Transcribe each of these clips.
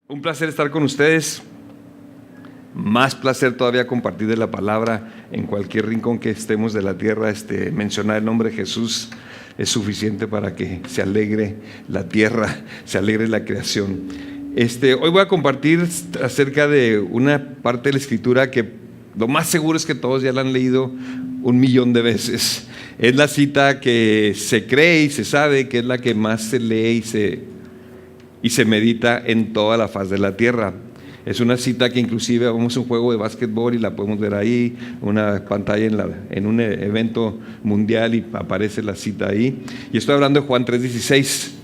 Un placer estar con ustedes. Más placer todavía compartir de la palabra en cualquier rincón que estemos de la tierra. Mencionar el nombre de Jesús es suficiente para que se alegre la tierra, se alegre la creación. Hoy voy a compartir acerca de una parte de la Escritura que lo más seguro es que todos ya la han leído 1,000,000 de veces. Es la cita que se cree y se sabe que es la que más se lee y se medita en toda la faz de la tierra. Es una cita que inclusive vamos a un juego de básquetbol y la podemos ver ahí, una pantalla en un evento mundial y aparece la cita ahí. Y estoy hablando de Juan 3:16.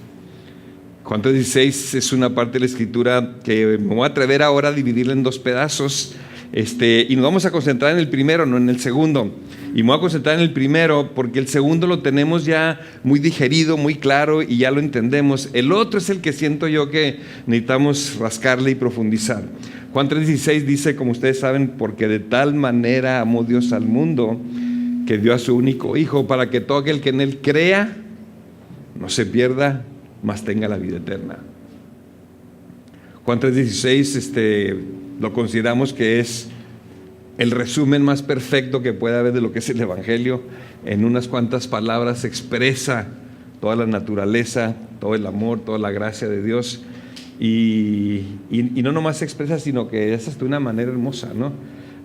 Juan 3:16 es una parte de la Escritura que me voy a atrever ahora a dividirla en dos pedazos. Y nos vamos a concentrar en el primero, no en el segundo. Y me voy a concentrar en el primero porque el segundo lo tenemos ya muy digerido, muy claro y ya lo entendemos. El otro es el que siento yo que necesitamos rascarle y profundizar. Juan 3:16 dice, como ustedes saben, porque de tal manera amó Dios al mundo que dio a su único Hijo para que todo aquel que en Él crea no se pierda, mas tenga la vida eterna. Juan 3:16 lo consideramos que es el resumen más perfecto que puede haber de lo que es el Evangelio. En unas cuantas palabras expresa toda la naturaleza, todo el amor, toda la gracia de Dios. Y no nomás se expresa, sino que es de una manera hermosa, ¿no?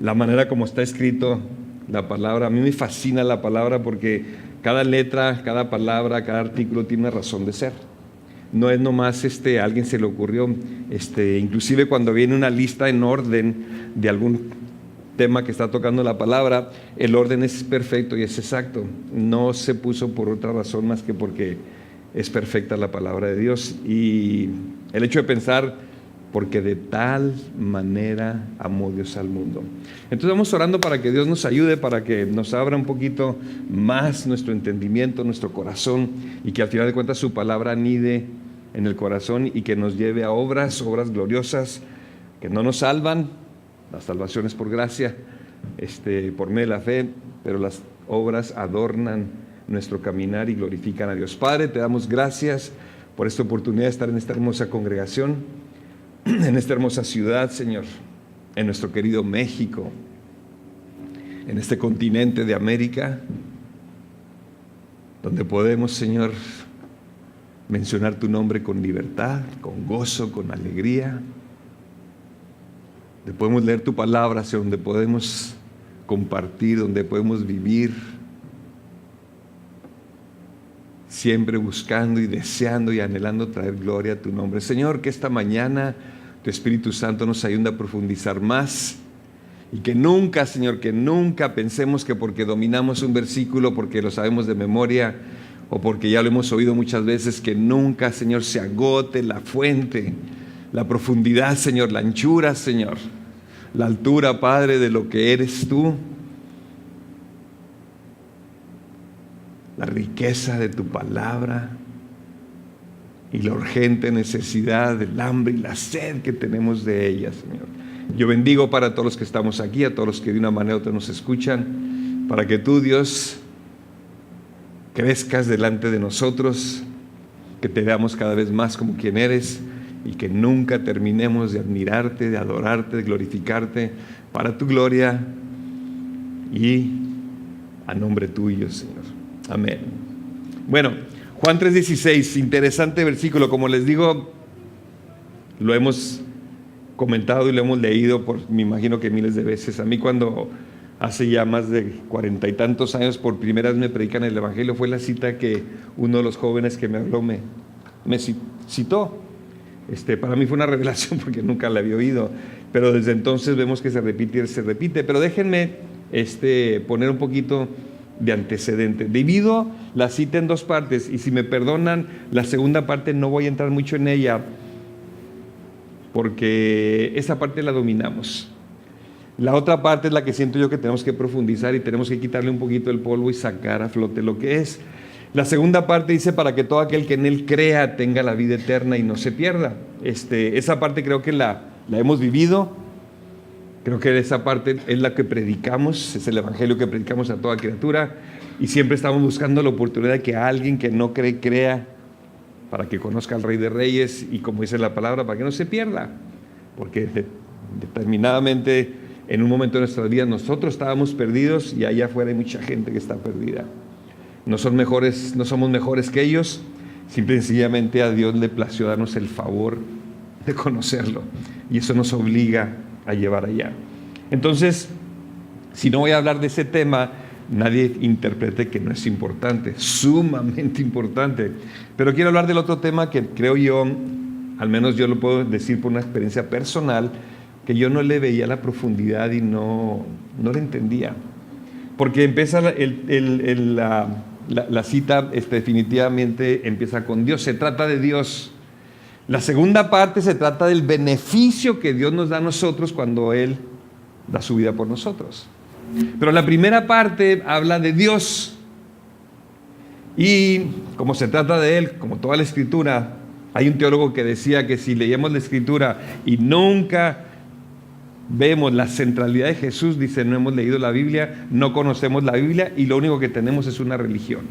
La manera como está escrito la palabra. A mí me fascina la palabra porque cada letra, cada palabra, cada artículo tiene una razón de ser. No es nomás a alguien se le ocurrió, inclusive cuando viene una lista en orden de algún tema que está tocando la palabra, el orden es perfecto y es exacto. No se puso por otra razón más que porque es perfecta la palabra de Dios. Y el hecho de pensar, porque de tal manera amó Dios al mundo. Entonces vamos orando para que Dios nos ayude, para que nos abra un poquito más nuestro entendimiento, nuestro corazón, y que al final de cuentas su palabra anide en el corazón y que nos lleve a obras gloriosas que no nos salvan. La salvación es por gracia, por medio de la fe, pero las obras adornan nuestro caminar y glorifican a Dios. Padre, te damos gracias por esta oportunidad de estar en esta hermosa congregación, en esta hermosa ciudad, Señor, en nuestro querido México, en este continente de América, donde podemos, Señor, mencionar tu nombre con libertad, con gozo, con alegría, donde podemos leer tu palabra, Señor, donde podemos compartir, donde podemos vivir, siempre buscando y deseando y anhelando traer gloria a tu nombre. Señor, que esta mañana tu Espíritu Santo nos ayude a profundizar más y que nunca, Señor, que nunca pensemos que porque dominamos un versículo, porque lo sabemos de memoria o porque ya lo hemos oído muchas veces, que nunca, Señor, se agote la fuente, la profundidad, Señor, la anchura, Señor, la altura, Padre, de lo que eres tú, la riqueza de tu palabra y la urgente necesidad del hambre y la sed que tenemos de ella, Señor. Yo bendigo para todos los que estamos aquí, a todos los que de una manera u otra nos escuchan, para que tú, Dios, crezcas delante de nosotros, que te veamos cada vez más como quien eres y que nunca terminemos de admirarte, de adorarte, de glorificarte para tu gloria y a nombre tuyo, Señor. Amén. Bueno, Juan 3:16, interesante versículo. Como les digo, lo hemos comentado y lo hemos leído me imagino que miles de veces. A mí cuando hace ya más de 40 y tantos años por primera vez me predican el Evangelio, fue la cita que uno de los jóvenes que me habló me citó. Para mí fue una revelación porque nunca la había oído, pero desde entonces vemos que se repite y se repite. Pero déjenme poner un poquito de antecedente. Divido la cita en dos partes y si me perdonan, la segunda parte no voy a entrar mucho en ella porque esa parte la dominamos. La otra parte es la que siento yo que tenemos que profundizar y tenemos que quitarle un poquito el polvo y sacar a flote lo que es. La segunda parte dice para que todo aquel que en Él crea tenga la vida eterna y no se pierda. Esa parte creo que la hemos vivido. Creo que esa parte es la que predicamos, es el Evangelio que predicamos a toda criatura y siempre estamos buscando la oportunidad de que alguien que no cree, crea para que conozca al Rey de Reyes y, como dice la palabra, para que no se pierda, porque determinadamente en un momento de nuestras vidas nosotros estábamos perdidos y allá afuera hay mucha gente que está perdida. No somos mejores que ellos, simple y sencillamente a Dios le plació darnos el favor de conocerlo y eso nos obliga a llevar allá. Entonces, si no voy a hablar de ese tema, nadie interprete que no es importante, sumamente importante. Pero quiero hablar del otro tema que creo yo, al menos yo lo puedo decir por una experiencia personal, que yo no le veía la profundidad y no le entendía. Porque empieza la cita, definitivamente empieza con Dios, se trata de Dios. La segunda parte se trata del beneficio que Dios nos da a nosotros cuando Él da su vida por nosotros. Pero la primera parte habla de Dios. Y como se trata de Él, como toda la Escritura, hay un teólogo que decía que si leemos la Escritura y nunca vemos la centralidad de Jesús, dice, no hemos leído la Biblia, no conocemos la Biblia y lo único que tenemos es una religión.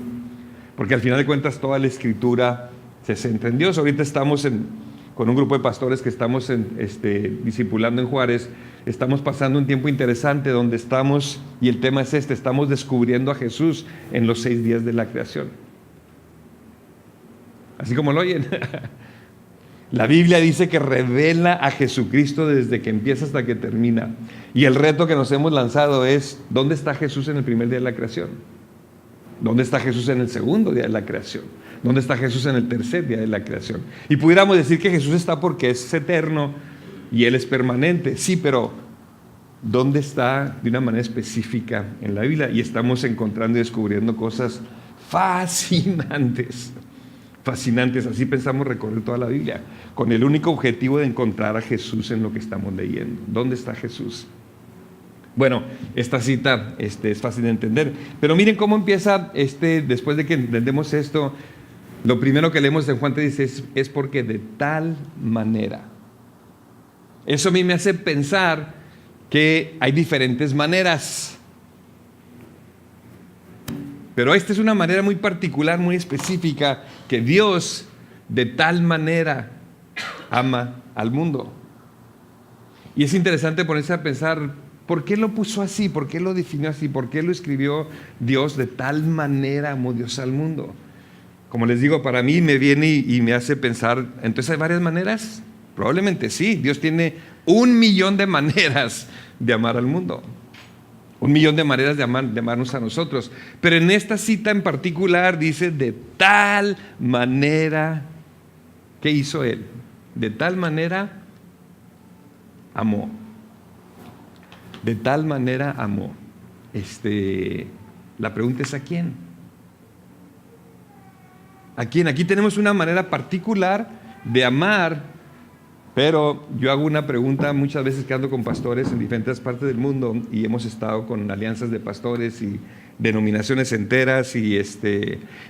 Porque al final de cuentas toda la Escritura se centra en Dios. Ahorita estamos con un grupo de pastores que estamos discipulando en Juárez. Estamos pasando un tiempo interesante donde estamos, y el tema es estamos descubriendo a Jesús en los 6 días de la creación. Así como lo oyen. La Biblia dice que revela a Jesucristo desde que empieza hasta que termina. Y el reto que nos hemos lanzado es, ¿dónde está Jesús en el primer día de la creación? ¿Dónde está Jesús en el segundo día de la creación? ¿Dónde está Jesús en el tercer día de la creación? Y pudiéramos decir que Jesús está porque es eterno y Él es permanente. Sí, pero ¿dónde está de una manera específica en la Biblia? Y estamos encontrando y descubriendo cosas fascinantes. Fascinantes. Así pensamos recorrer toda la Biblia, con el único objetivo de encontrar a Jesús en lo que estamos leyendo. ¿Dónde está Jesús? Bueno, esta cita es fácil de entender, pero miren cómo empieza, después de que entendemos esto, lo primero que leemos en Juan 3 es porque de tal manera. Eso a mí me hace pensar que hay diferentes maneras, pero esta es una manera muy particular, muy específica, que Dios de tal manera ama al mundo. Y es interesante ponerse a pensar, ¿por qué lo puso así? ¿Por qué lo definió así? ¿Por qué lo escribió Dios de tal manera amó Dios al mundo? Como les digo, para mí me viene y me hace pensar, ¿entonces hay varias maneras? Probablemente sí. Dios tiene 1,000,000 de maneras de amar al mundo. 1,000,000 de maneras de amarnos a nosotros. Pero en esta cita en particular dice, de tal manera, ¿qué hizo Él? De tal manera amó. De tal manera amó. La pregunta es ¿a quién? ¿A quién? Aquí tenemos una manera particular de amar, pero yo hago una pregunta muchas veces que ando con pastores en diferentes partes del mundo y hemos estado con alianzas de pastores y denominaciones enteras y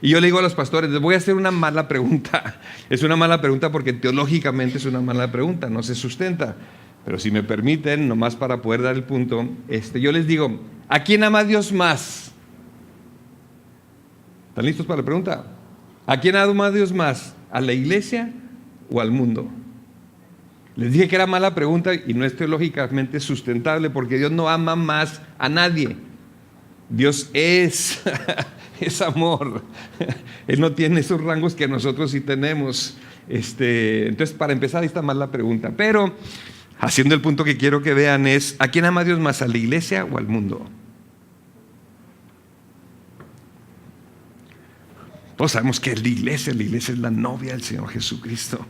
yo le digo a los pastores, les voy a hacer una mala pregunta. Es una mala pregunta porque teológicamente es una mala pregunta, no se sustenta. Pero si me permiten, nomás para poder dar el punto, yo les digo, ¿a quién ama Dios más? ¿Están listos para la pregunta? ¿A quién ama Dios más? ¿A la iglesia o al mundo? Les dije que era mala pregunta y no es teológicamente sustentable porque Dios no ama más a nadie. Dios es amor. Él no tiene esos rangos que nosotros sí tenemos. Entonces, para empezar, ahí está mal la pregunta. Pero haciendo el punto que quiero que vean es, ¿a quién ama Dios más? ¿A la iglesia o al mundo? Todos sabemos que es la iglesia es la novia del Señor Jesucristo.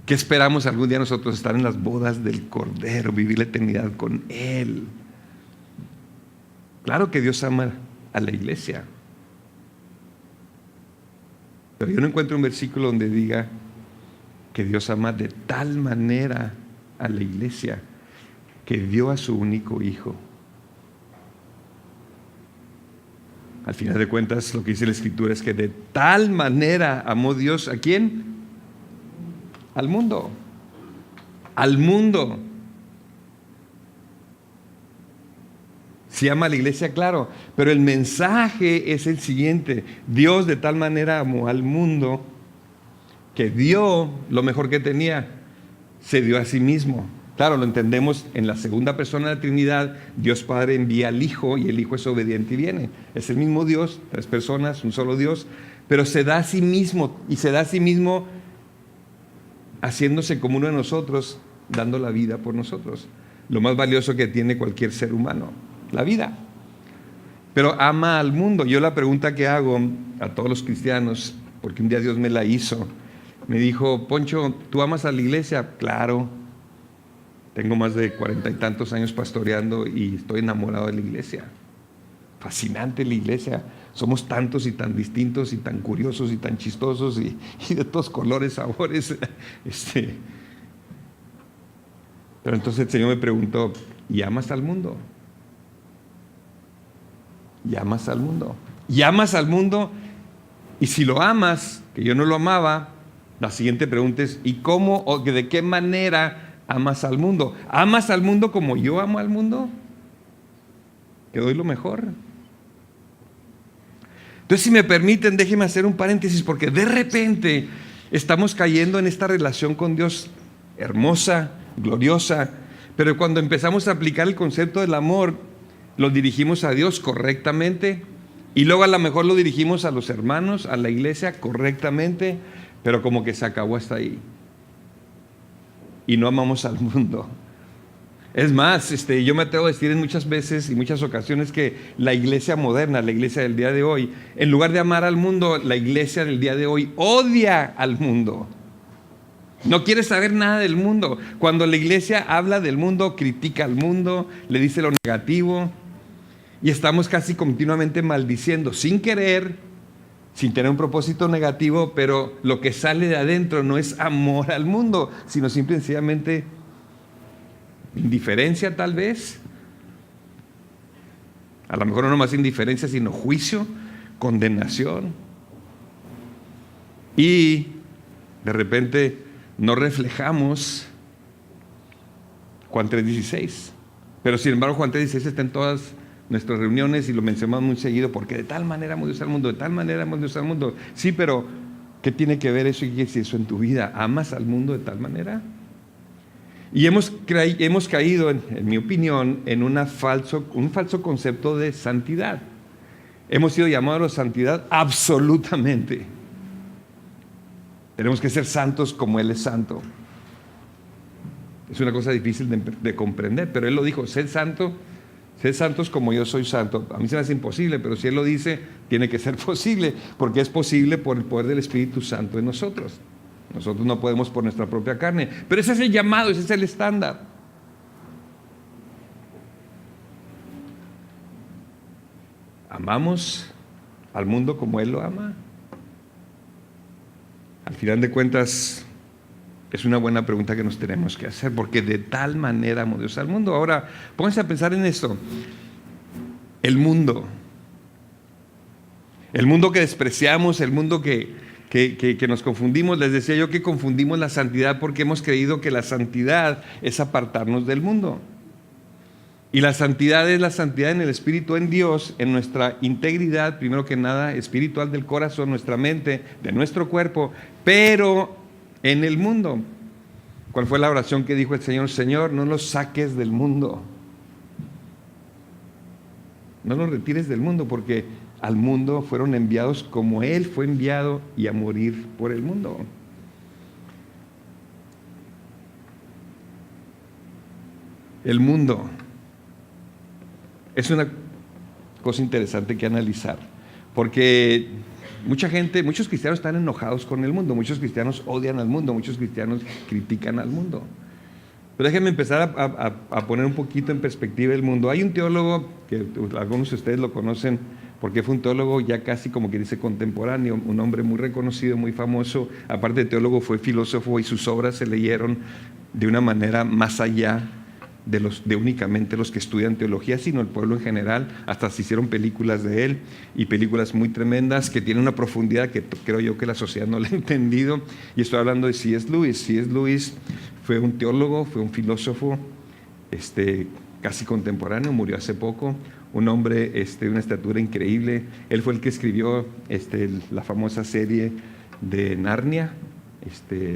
¿Qué esperamos algún día nosotros? Estar en las bodas del Cordero, vivir la eternidad con Él. Claro que Dios ama a la iglesia, pero yo no encuentro un versículo donde diga que Dios ama de tal manera a la iglesia que dio a su único hijo. Al final de cuentas, lo que dice la Escritura es que de tal manera amó Dios, ¿a quién? Al mundo. Al mundo. Si ama a la iglesia, claro, pero el mensaje es el siguiente: Dios de tal manera amó al mundo que dio lo mejor que tenía, se dio a sí mismo. Claro, lo entendemos en la segunda persona de la Trinidad. Dios Padre envía al Hijo y el Hijo es obediente y viene. Es el mismo Dios, 3 personas, un solo Dios, pero se da a sí mismo, y se da a sí mismo haciéndose como uno de nosotros, dando la vida por nosotros. Lo más valioso que tiene cualquier ser humano, la vida. Pero ama al mundo. Yo la pregunta que hago a todos los cristianos, porque un día Dios me la hizo, me dijo: Poncho, ¿tú amas a la iglesia? Claro. Tengo más de 40 y tantos años pastoreando y estoy enamorado de la iglesia. Fascinante la iglesia. Somos tantos y tan distintos y tan curiosos y tan chistosos y de todos colores, sabores. Pero entonces el Señor me preguntó: ¿y amas al mundo? ¿Y amas al mundo? ¿Y amas al mundo? Y si lo amas, que yo no lo amaba, la siguiente pregunta es: ¿y cómo o de qué manera amas al mundo? ¿Amas al mundo como yo amo al mundo? Que doy lo mejor. Entonces, si me permiten, déjenme hacer un paréntesis, porque de repente estamos cayendo en esta relación con Dios hermosa, gloriosa, pero cuando empezamos a aplicar el concepto del amor, lo dirigimos a Dios correctamente, y luego a lo mejor lo dirigimos a los hermanos, a la iglesia correctamente, pero como que se acabó hasta ahí. Y no amamos al mundo. Es más, yo me atrevo a decir en muchas veces y muchas ocasiones que la iglesia moderna, la iglesia del día de hoy, en lugar de amar al mundo, la iglesia del día de hoy odia al mundo. No quiere saber nada del mundo. Cuando la iglesia habla del mundo, critica al mundo, le dice lo negativo, y estamos casi continuamente maldiciendo, sin querer, sin tener un propósito negativo, pero lo que sale de adentro no es amor al mundo, sino simple y sencillamente indiferencia, tal vez. A lo mejor no más indiferencia, sino juicio, condenación. Y de repente no reflejamos Juan 3:16. Pero sin embargo Juan 3:16 está en todas nuestras reuniones y lo mencionamos muy seguido, porque de tal manera amó Dios al mundo, de tal manera amó Dios al mundo. Sí, pero ¿qué tiene que ver eso y qué es eso en tu vida? ¿Amas al mundo de tal manera? Y hemos caído, en mi opinión, en un falso concepto de santidad. Hemos sido llamados a santidad absolutamente. Tenemos que ser santos como Él es santo. Es una cosa difícil de comprender, pero Él lo dijo: sed santos como yo soy santo. A mí se me hace imposible, pero si Él lo dice, tiene que ser posible, porque es posible por el poder del Espíritu Santo en nosotros. Nosotros no podemos por nuestra propia carne, pero ese es el llamado, ese es el estándar. ¿Amamos al mundo como Él lo ama? Al final de cuentas, es una buena pregunta que nos tenemos que hacer, porque de tal manera amó Dios al mundo. Ahora, pónganse a pensar en esto. El mundo que despreciamos, el mundo que nos confundimos. Les decía yo que confundimos la santidad porque hemos creído que la santidad es apartarnos del mundo. Y la santidad es la santidad en el Espíritu, en Dios, en nuestra integridad, primero que nada, espiritual del corazón, nuestra mente, de nuestro cuerpo, pero en el mundo. ¿Cuál fue la oración que dijo el Señor? Señor, no los saques del mundo. No los retires del mundo, porque al mundo fueron enviados como Él fue enviado y a morir por el mundo. El mundo es una cosa interesante que analizar, porque muchos cristianos están enojados con el mundo, muchos cristianos odian al mundo, muchos cristianos critican al mundo. Pero déjenme empezar a poner un poquito en perspectiva el mundo. Hay un teólogo que algunos de ustedes lo conocen, porque fue un teólogo ya casi como que dice contemporáneo, un hombre muy reconocido, muy famoso. Aparte de teólogo, fue filósofo, y sus obras se leyeron de una manera más allá de únicamente los que estudian teología, sino el pueblo en general. Hasta se hicieron películas de él, y películas muy tremendas que tienen una profundidad que creo yo que la sociedad no la ha entendido. Y estoy hablando de C.S. Lewis. C.S. Lewis fue un teólogo, fue un filósofo casi contemporáneo, murió hace poco. Un hombre de una estatura increíble. Él fue el que escribió la famosa serie de Narnia,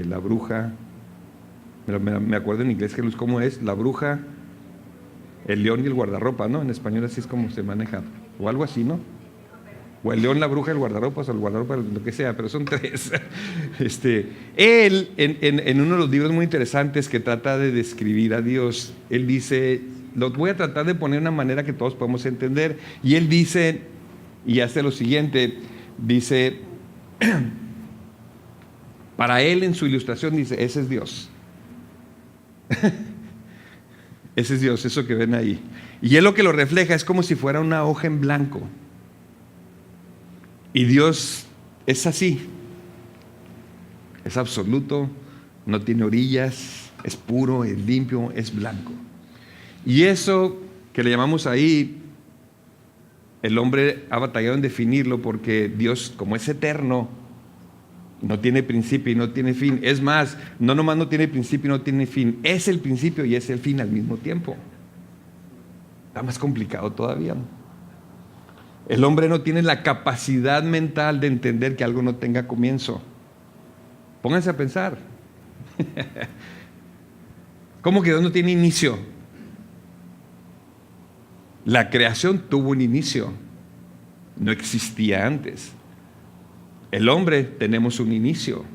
la bruja, me acuerdo en inglés, Jesús, ¿cómo es? La bruja, el león y el guardarropa, ¿no? En español así es como se maneja, o algo así, ¿no? O el león, la bruja, el guardarropas, o el guardarropa, lo que sea, pero son tres. Él, en uno de los libros muy interesantes que trata de describir a Dios, él dice, lo voy a tratar de poner de una manera que todos podemos entender, y él dice, y hace lo siguiente, dice, para él en su ilustración dice, ese es Dios. Ese es Dios, eso que ven ahí. Y él lo que lo refleja es como si fuera una hoja en blanco. Y Dios es así, es absoluto, no tiene orillas, es puro, es limpio, es blanco. Y eso que le llamamos ahí, el hombre ha batallado en definirlo porque Dios, como es eterno, no tiene principio y no tiene fin. Es más, no nomás no tiene principio y no tiene fin, es el principio y es el fin al mismo tiempo. Está más complicado todavía, ¿no? El hombre no tiene la capacidad mental de entender que algo no tenga comienzo. Pónganse a pensar. ¿Cómo que Dios no tiene inicio? La creación tuvo un inicio, no existía antes. El hombre tenemos un inicio,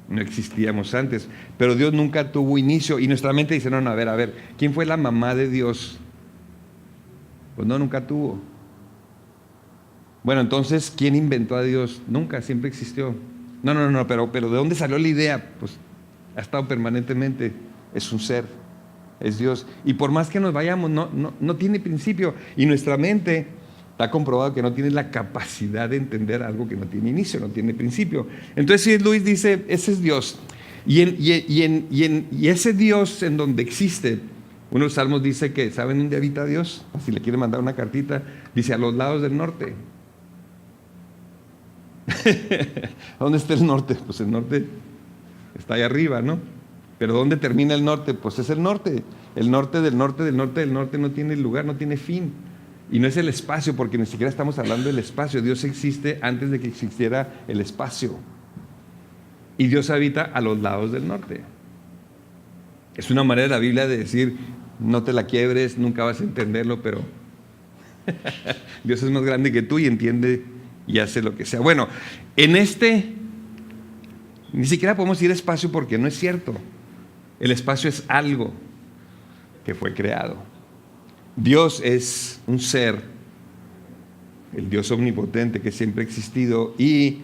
no existíamos antes, pero Dios nunca tuvo inicio. Y nuestra mente dice, no, a ver, ¿quién fue la mamá de Dios? Pues no, nunca tuvo. Bueno, entonces, ¿quién inventó a Dios? Nunca, siempre existió. No, pero ¿de dónde salió la idea? Pues ha estado permanentemente, es un ser, es Dios. Y por más que nos vayamos, no tiene principio. Y nuestra mente está comprobado que no tiene la capacidad de entender algo que no tiene inicio, no tiene principio. Entonces, C.S. Lewis dice, ese es Dios. Y ese Dios en donde existe, uno de los salmos dice que, ¿saben dónde habita Dios? Si le quiere mandar una cartita, dice a los lados del norte. ¿Dónde está el norte? Pues el norte está ahí arriba, ¿no? Pero ¿dónde termina el norte? Pues es el norte. El norte del norte del norte del norte no tiene lugar, no tiene fin. Y no es el espacio, porque ni siquiera estamos hablando del espacio. Dios existe antes de que existiera el espacio. Y Dios habita a los lados del norte. Es una manera de la Biblia de decir, no te la quiebres, nunca vas a entenderlo, pero Dios es más grande que tú y entiende y hace lo que sea. Bueno, ni siquiera podemos decir espacio porque no es cierto. El espacio es algo que fue creado. Dios es un ser, el Dios omnipotente que siempre ha existido, y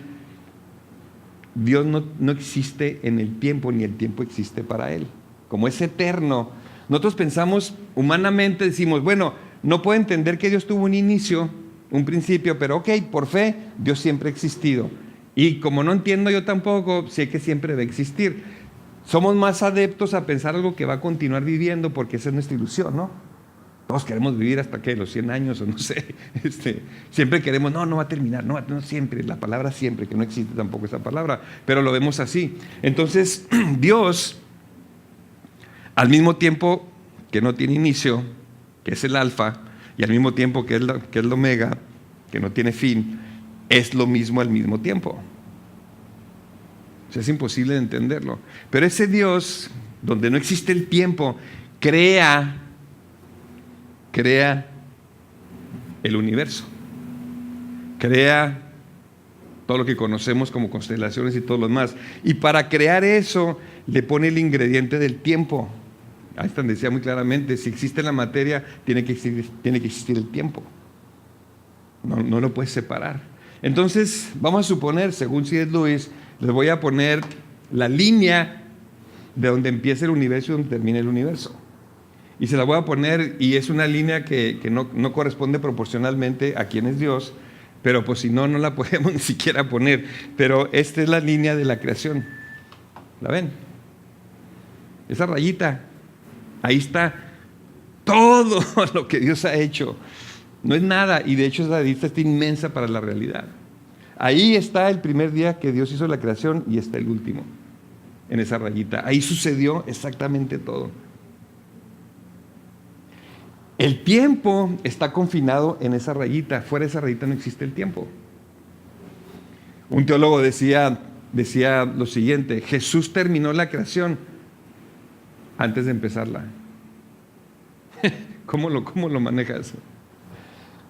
Dios no existe en el tiempo, ni el tiempo existe para Él. Como es eterno, nosotros pensamos humanamente, decimos, bueno, no puedo entender que Dios tuvo un inicio, un principio, pero ok, por fe, Dios siempre ha existido. Y como no entiendo yo tampoco, sé que siempre va a existir. Somos más adeptos a pensar algo que va a continuar viviendo porque esa es nuestra ilusión, ¿no? Todos queremos vivir hasta que los 100 años o no sé. Siempre queremos, no va a terminar, no siempre, la palabra siempre, que no existe tampoco esa palabra, pero lo vemos así. Entonces, Dios, al mismo tiempo que no tiene inicio, que es el alfa, y al mismo tiempo que es el omega, que no tiene fin, es lo mismo al mismo tiempo. O sea, es imposible de entenderlo. Pero ese Dios, donde no existe el tiempo, crea el universo. Crea todo lo que conocemos como constelaciones y todo lo demás. Y para crear eso, le pone el ingrediente del tiempo. Einstein decía muy claramente, si existe la materia, tiene que existir el tiempo. No lo puedes separar. Entonces, vamos a suponer, según C.S. Lewis, les voy a poner la línea de donde empieza el universo y donde termina el universo. Y se la voy a poner, y es una línea que no corresponde proporcionalmente a quién es Dios, pero pues si no la podemos ni siquiera poner. Pero esta es la línea de la creación. ¿La ven? Esa rayita, ahí está todo lo que Dios ha hecho. No es nada, y de hecho esa lista está inmensa para la realidad. Ahí está el primer día que Dios hizo la creación y está el último, en esa rayita. Ahí sucedió exactamente todo. El tiempo está confinado en esa rayita. Fuera de esa rayita no existe el tiempo. Un teólogo decía, decía lo siguiente: Jesús terminó la creación antes de empezarla. ¿Cómo lo manejas?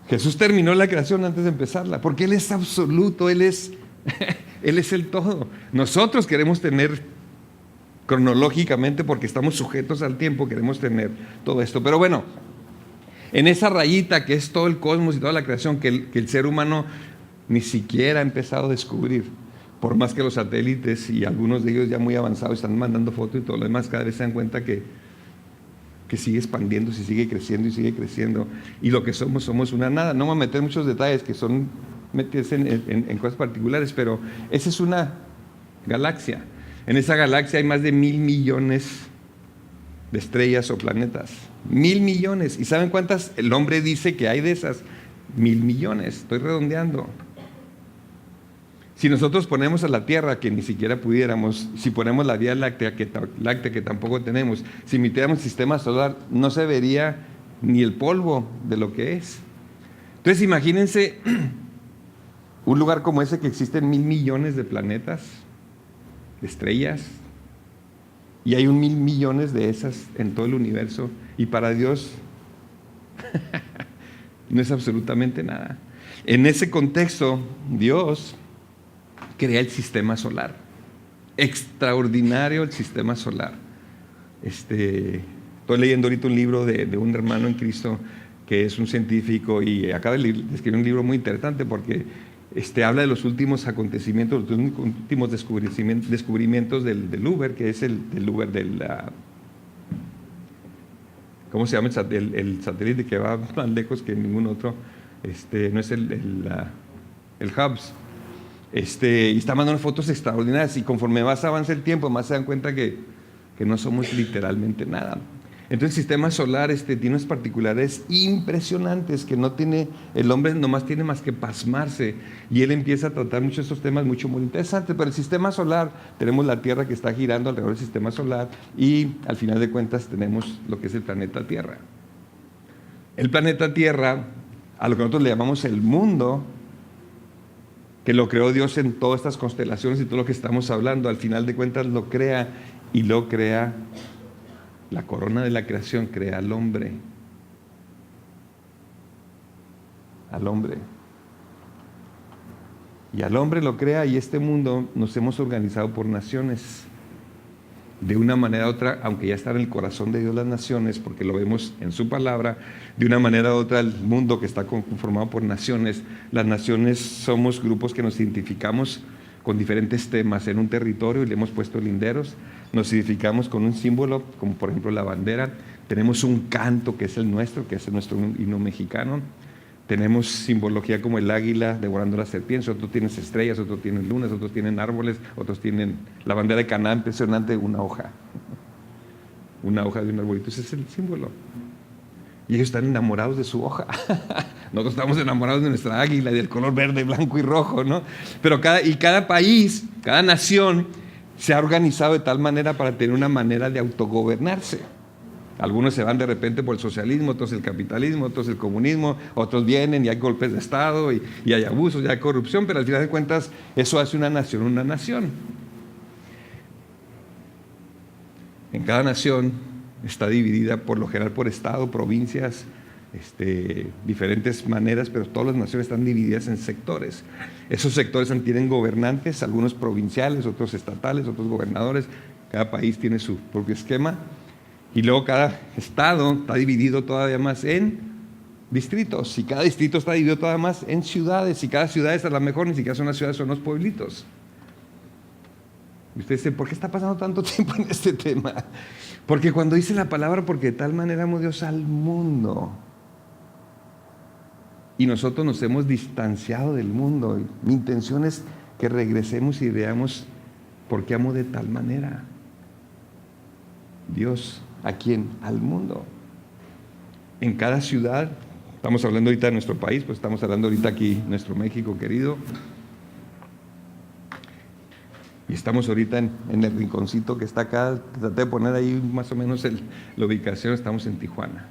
Jesús terminó la creación antes de empezarla, porque Él es absoluto, Él es el todo. Nosotros queremos tener cronológicamente, porque estamos sujetos al tiempo, queremos tener todo esto. Pero bueno, en esa rayita que es todo el cosmos y toda la creación, que el ser humano ni siquiera ha empezado a descubrir, por más que los satélites y algunos de ellos ya muy avanzados están mandando fotos y todo lo demás, cada vez se dan cuenta que sigue expandiéndose, sigue creciendo y sigue creciendo. Y lo que somos una nada. No me voy a meter en muchos detalles que son meterse en cosas particulares, pero esa es una galaxia. En esa galaxia hay más de 1,000 millones de estrellas o planetas. 1,000 millones. ¿Y saben cuántas el hombre dice que hay de esas? 1,000 millones. Estoy redondeando. Si nosotros ponemos a la Tierra, que ni siquiera pudiéramos, si ponemos la Vía Láctea, que tampoco tenemos, si emitiéramos sistema solar, no se vería ni el polvo de lo que es. Entonces imagínense un lugar como ese, que existen 1,000 millones de planetas, de estrellas, y hay 1,000 millones de esas en todo el universo, y para Dios no es absolutamente nada. En ese contexto, Dios crea el sistema solar. Extraordinario el sistema solar. Estoy leyendo ahorita un libro de un hermano en Cristo que es un científico, y acaba de escribir un libro muy interesante porque habla de los últimos acontecimientos, los últimos descubrimientos del Uber, que es el Uber del... ¿cómo se llama? El satélite que va más lejos que ningún otro. No es el Hubs. Y está mandando fotos extraordinarias, y conforme más avanza el tiempo, más se dan cuenta que no somos literalmente nada. Entonces el sistema solar tiene unas particularidades impresionantes que no tiene, el hombre nomás tiene más que pasmarse, y él empieza a tratar muchos de estos temas muy interesantes. Pero el sistema solar, tenemos la Tierra que está girando alrededor del sistema solar, y al final de cuentas tenemos lo que es el planeta Tierra. El planeta Tierra, a lo que nosotros le llamamos el mundo, que lo creó Dios en todas estas constelaciones y todo lo que estamos hablando, al final de cuentas lo crea, y lo crea la corona de la creación, crea al hombre. Al hombre. Y al hombre lo crea, y este mundo nos hemos organizado por naciones. De una manera u otra, aunque ya está en el corazón de Dios las naciones, porque lo vemos en su palabra, de una manera u otra el mundo que está conformado por naciones. Las naciones somos grupos que nos identificamos con diferentes temas en un territorio, y le hemos puesto linderos. Nos identificamos con un símbolo, como por ejemplo la bandera. Tenemos un canto que es el nuestro himno mexicano. Tenemos simbología como el águila devorando las serpientes, otros tienen estrellas, otros tienen lunas, otros tienen árboles, otros tienen la bandera de Canaán, impresionante, una hoja de un arbolito. Ese es el símbolo. Y ellos están enamorados de su hoja. Nosotros estamos enamorados de nuestra águila y del color verde, blanco y rojo, ¿no? Pero cada país, cada nación se ha organizado de tal manera para tener una manera de autogobernarse. Algunos se van de repente por el socialismo, otros el capitalismo, otros el comunismo, otros vienen y hay golpes de Estado y hay abusos, y hay corrupción, pero al final de cuentas eso hace una nación una nación. En cada nación está dividida por lo general por estado, provincias, diferentes maneras, pero todas las naciones están divididas en sectores. Esos sectores tienen gobernantes, algunos provinciales, otros estatales, otros gobernadores. Cada país tiene su propio esquema. Y luego cada estado está dividido todavía más en distritos, y cada distrito está dividido todavía más en ciudades, y cada ciudad, a lo mejor ni siquiera son las ciudades, son los pueblitos. Y ustedes dicen, ¿por qué está pasando tanto tiempo en este tema? Porque cuando dice la palabra, porque de tal manera amó Dios al mundo, y nosotros nos hemos distanciado del mundo. Mi intención es que regresemos y veamos por qué amó de tal manera Dios. ¿A quién? Al mundo. En cada ciudad, estamos hablando ahorita de nuestro país, pues estamos hablando ahorita aquí, nuestro México querido, y estamos ahorita en el rinconcito que está acá. Traté de poner ahí más o menos la ubicación. Estamos en Tijuana.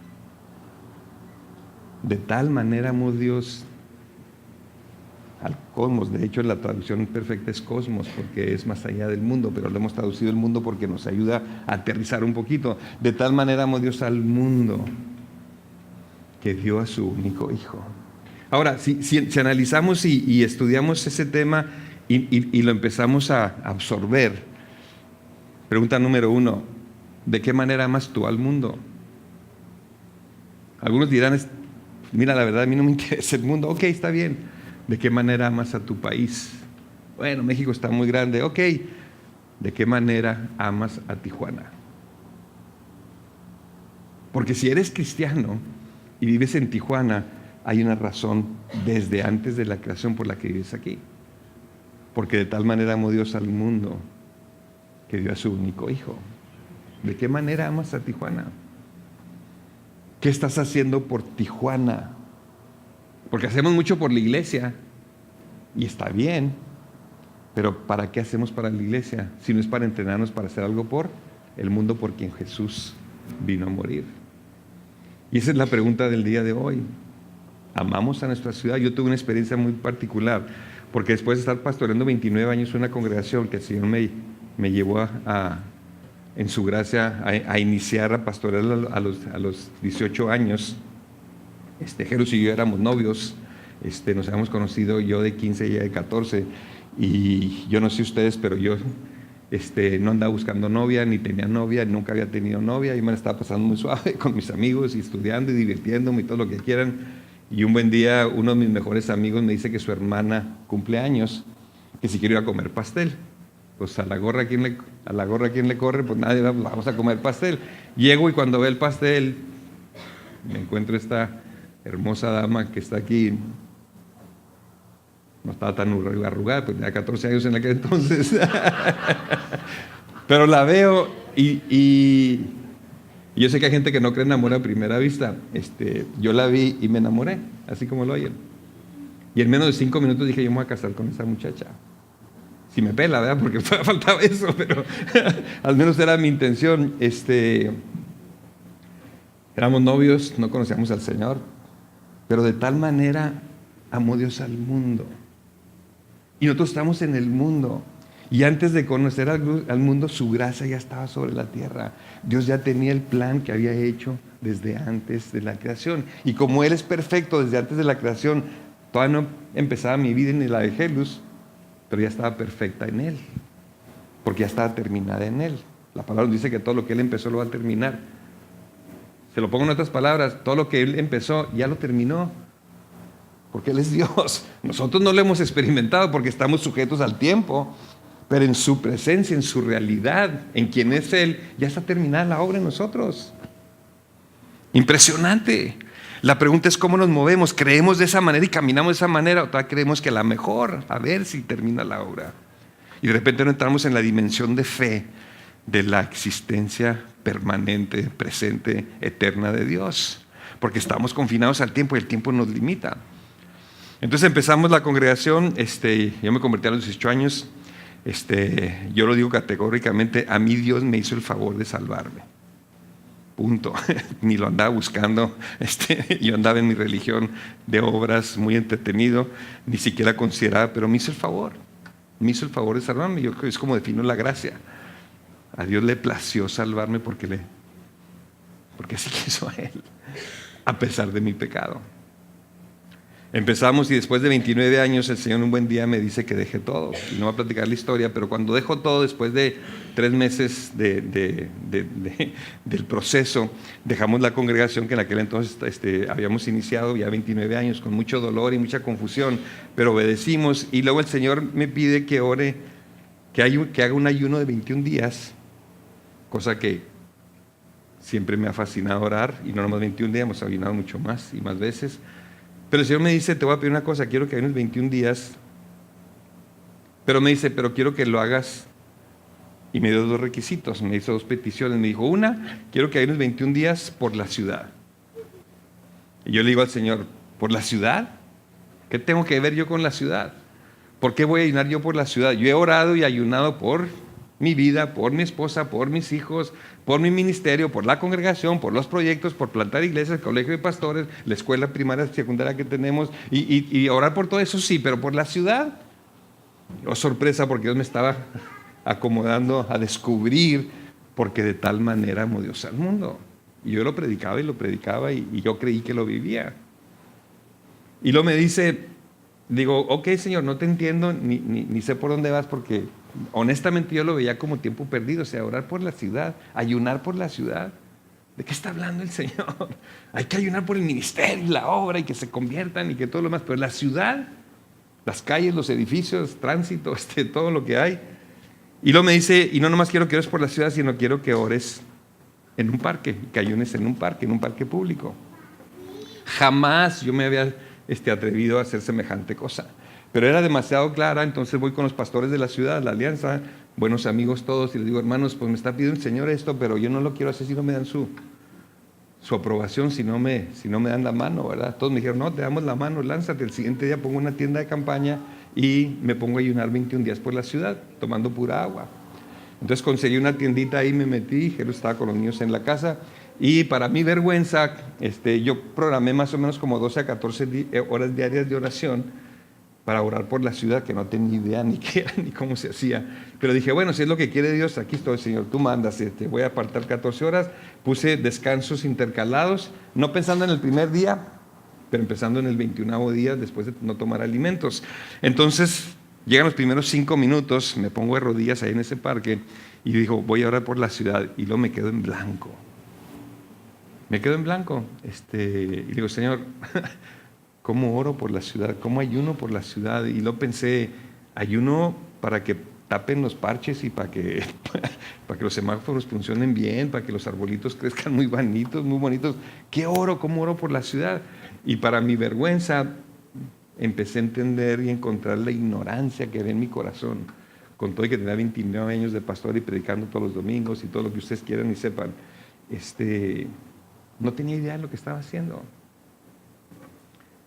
De tal manera amó Dios al cosmos. De hecho, la traducción perfecta es cosmos, porque es más allá del mundo, pero lo hemos traducido el mundo porque nos ayuda a aterrizar un poquito. De tal manera amó Dios al mundo que dio a su único Hijo. Ahora, si analizamos y estudiamos ese tema y lo empezamos a absorber, pregunta número 1, ¿de qué manera amas tú al mundo? Algunos dirán, mira, la verdad a mí no me interesa el mundo. Ok, está bien. ¿De qué manera amas a tu país? Bueno, México está muy grande. Ok, ¿de qué manera amas a Tijuana? Porque si eres cristiano y vives en Tijuana, hay una razón desde antes de la creación por la que vives aquí. Porque de tal manera amó Dios al mundo que dio a su único Hijo. ¿De qué manera amas a Tijuana? ¿Qué estás haciendo por Tijuana? Porque hacemos mucho por la iglesia y está bien, pero ¿para qué hacemos para la iglesia? Si no es para entrenarnos para hacer algo por el mundo por quien Jesús vino a morir. Y esa es la pregunta del día de hoy. ¿Amamos a nuestra ciudad? Yo tuve una experiencia muy particular, porque después de estar pastoreando 29 años en una congregación que el Señor me llevó en su gracia a iniciar a pastorear a los 18 años. Jerus y yo éramos novios, nos habíamos conocido, yo de 15 y ella de 14, y yo no sé ustedes, pero yo no andaba buscando novia, ni tenía novia, nunca había tenido novia, y me la estaba pasando muy suave con mis amigos, y estudiando y divirtiéndome y todo lo que quieran. Y un buen día uno de mis mejores amigos me dice que su hermana cumple años, que si quiero ir a comer pastel. Pues a la gorra quien le corre, pues nadie, vamos a comer pastel. Llego y cuando ve el pastel, me encuentro esta hermosa dama que está aquí. No estaba tan arrugada, pues tenía 14 años en aquel entonces. Pero la veo y yo sé que hay gente que no cree en amor a primera vista. Yo la vi y me enamoré, así como lo oyen. Y en menos de 5 minutos dije, yo me voy a casar con esa muchacha. Si me pela, ¿verdad? Porque faltaba eso, pero al menos era mi intención. Éramos novios, no conocíamos al Señor, pero de tal manera amó Dios al mundo. Y nosotros estamos en el mundo. Y antes de conocer al mundo, su gracia ya estaba sobre la tierra. Dios ya tenía el plan que había hecho desde antes de la creación. Y como Él es perfecto desde antes de la creación, todavía no empezaba mi vida ni la de Jesús, pero ya estaba perfecta en Él, porque ya estaba terminada en Él. La palabra nos dice que todo lo que Él empezó lo va a terminar. Se lo pongo en otras palabras, todo lo que Él empezó ya lo terminó, porque Él es Dios. Nosotros no lo hemos experimentado porque estamos sujetos al tiempo, pero en su presencia, en su realidad, en quien es Él, ya está terminada la obra en nosotros. Impresionante. La pregunta es cómo nos movemos. ¿Creemos de esa manera y caminamos de esa manera o todavía creemos que la mejor, a ver si termina la obra? Y de repente no entramos en la dimensión de fe de la existencia permanente, presente, eterna de Dios, porque estamos confinados al tiempo y el tiempo nos limita. Entonces empezamos la congregación, yo me convertí a los 18 años, yo lo digo categóricamente, a mí Dios me hizo el favor de salvarme. Punto. Ni lo andaba buscando. Yo andaba en mi religión de obras, muy entretenido, ni siquiera consideraba, pero me hizo el favor. Me hizo el favor de salvarme. Yo creo que es como defino la gracia. A Dios le plació salvarme porque así quiso a Él, a pesar de mi pecado. Empezamos y después de 29 años el Señor un buen día me dice que deje todo. Y no voy a platicar la historia, pero cuando dejo todo, después de 3 meses del proceso, dejamos la congregación que en aquel entonces habíamos iniciado ya 29 años, con mucho dolor y mucha confusión, pero obedecimos. Y luego el Señor me pide que ore, que haga un ayuno de 21 días, cosa que siempre me ha fascinado orar, y no nomás 21 días, hemos ayunado mucho más y más veces. Pero el Señor me dice, te voy a pedir una cosa, quiero que ayunes 21 días, pero me dice, pero quiero que lo hagas, y me dio 2 requisitos, me hizo 2 peticiones, me dijo, una, quiero que ayunes 21 días por la ciudad. Y yo le digo al Señor, ¿por la ciudad? ¿Qué tengo que ver yo con la ciudad? ¿Por qué voy a ayunar yo por la ciudad? Yo he orado y ayunado por mi vida, por mi esposa, por mis hijos, por mi ministerio, por la congregación, por los proyectos, por plantar iglesias, el colegio de pastores, la escuela primaria, secundaria que tenemos, y orar por todo eso, sí, pero por la ciudad. Oh, sorpresa, porque Dios me estaba acomodando a descubrir, porque de tal manera amó Dios al mundo. Y yo lo predicaba y yo creí que lo vivía. Y luego me dice, digo, ok, Señor, no te entiendo ni sé por dónde vas, porque honestamente yo lo veía como tiempo perdido, o sea, orar por la ciudad, ayunar por la ciudad. ¿De qué está hablando el Señor? Hay que ayunar por el ministerio y la obra y que se conviertan y que todo lo demás, pero la ciudad, las calles, los edificios, tránsito, todo lo que hay. Y luego me dice, y no nomás quiero que ores por la ciudad, sino quiero que ores en un parque, que ayunes en un parque público. Jamás yo me había atrevido a hacer semejante cosa, pero era demasiado clara. Entonces voy con los pastores de la ciudad, la alianza, buenos amigos todos, y les digo, hermanos, pues me está pidiendo el Señor esto, pero yo no lo quiero hacer si no me dan su aprobación, si no me dan la mano, ¿verdad? Todos me dijeron, no, te damos la mano, lánzate. El siguiente día pongo una tienda de campaña y me pongo a ayunar 21 días por la ciudad, tomando pura agua. Entonces conseguí una tiendita ahí, me metí, Jero estaba con los niños en la casa, y para mi vergüenza, yo programé más o menos como 12 a 14 horas diarias de oración para orar por la ciudad, que no tenía idea ni qué era, ni cómo se hacía. Pero dije, bueno, si es lo que quiere Dios, aquí estoy, Señor, tú mandas, voy a apartar 14 horas. Puse descansos intercalados, no pensando en el primer día, pero empezando en el 21º día, después de no tomar alimentos. Entonces, llegan los primeros 5 minutos, me pongo de rodillas ahí en ese parque, y digo, voy a orar por la ciudad, y luego me quedo en blanco. Me quedo en blanco, y digo, Señor, ¿cómo oro por la ciudad? ¿Cómo ayuno por la ciudad? Y luego pensé, ayuno para que tapen los parches y para que los semáforos funcionen bien, para que los arbolitos crezcan muy bonitos, muy bonitos. ¿Qué oro? ¿Cómo oro por la ciudad? Y para mi vergüenza, empecé a entender y encontrar la ignorancia que había en mi corazón, con todo y que tenía 29 años de pastor y predicando todos los domingos y todo lo que ustedes quieran y sepan. No tenía idea de lo que estaba haciendo.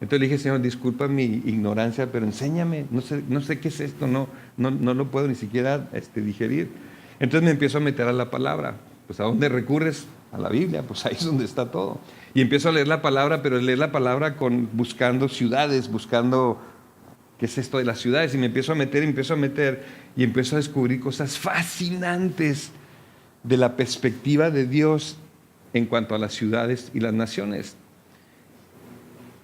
Entonces le dije, Señor, disculpa mi ignorancia, pero enséñame, no sé qué es esto, no lo puedo ni siquiera digerir. Entonces me empiezo a meter a la palabra. Pues ¿a dónde recurres? A la Biblia, pues ahí es donde está todo. Y empiezo a leer la palabra, pero leer la palabra buscando ciudades, buscando qué es esto de las ciudades, y me empiezo a meter, y empiezo a descubrir cosas fascinantes de la perspectiva de Dios en cuanto a las ciudades y las naciones.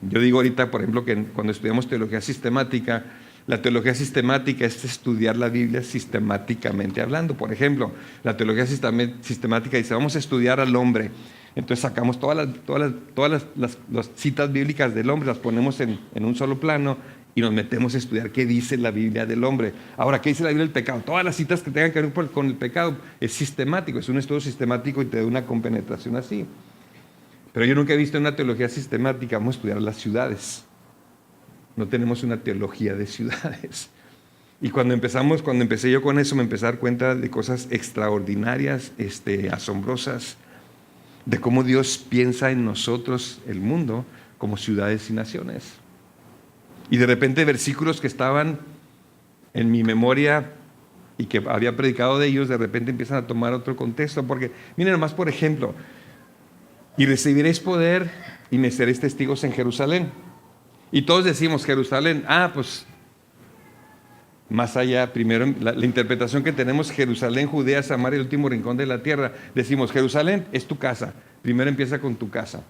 Yo digo ahorita, por ejemplo, que cuando estudiamos teología sistemática, la teología sistemática es estudiar la Biblia sistemáticamente hablando. Por ejemplo, la teología sistemática dice, vamos a estudiar al hombre. Entonces sacamos todas las citas bíblicas del hombre, las ponemos en un solo plano y nos metemos a estudiar qué dice la Biblia del hombre. Ahora, ¿qué dice la Biblia del pecado? Todas las citas que tengan que ver con el pecado es sistemático, es un estudio sistemático y te da una compenetración así. Pero yo nunca he visto una teología sistemática, vamos a estudiar las ciudades. No tenemos una teología de ciudades. Y cuando empecé yo con eso, me empecé a dar cuenta de cosas extraordinarias, asombrosas, de cómo Dios piensa en nosotros, el mundo, como ciudades y naciones. Y de repente versículos que estaban en mi memoria y que había predicado de ellos, de repente empiezan a tomar otro contexto. Porque, miren nomás, por ejemplo, y recibiréis poder y me seréis testigos en Jerusalén. Y todos decimos Jerusalén, pues más allá, primero la interpretación que tenemos, Jerusalén, Judea, Samaria, el último rincón de la tierra. Decimos, Jerusalén es tu casa, primero empieza con tu casa.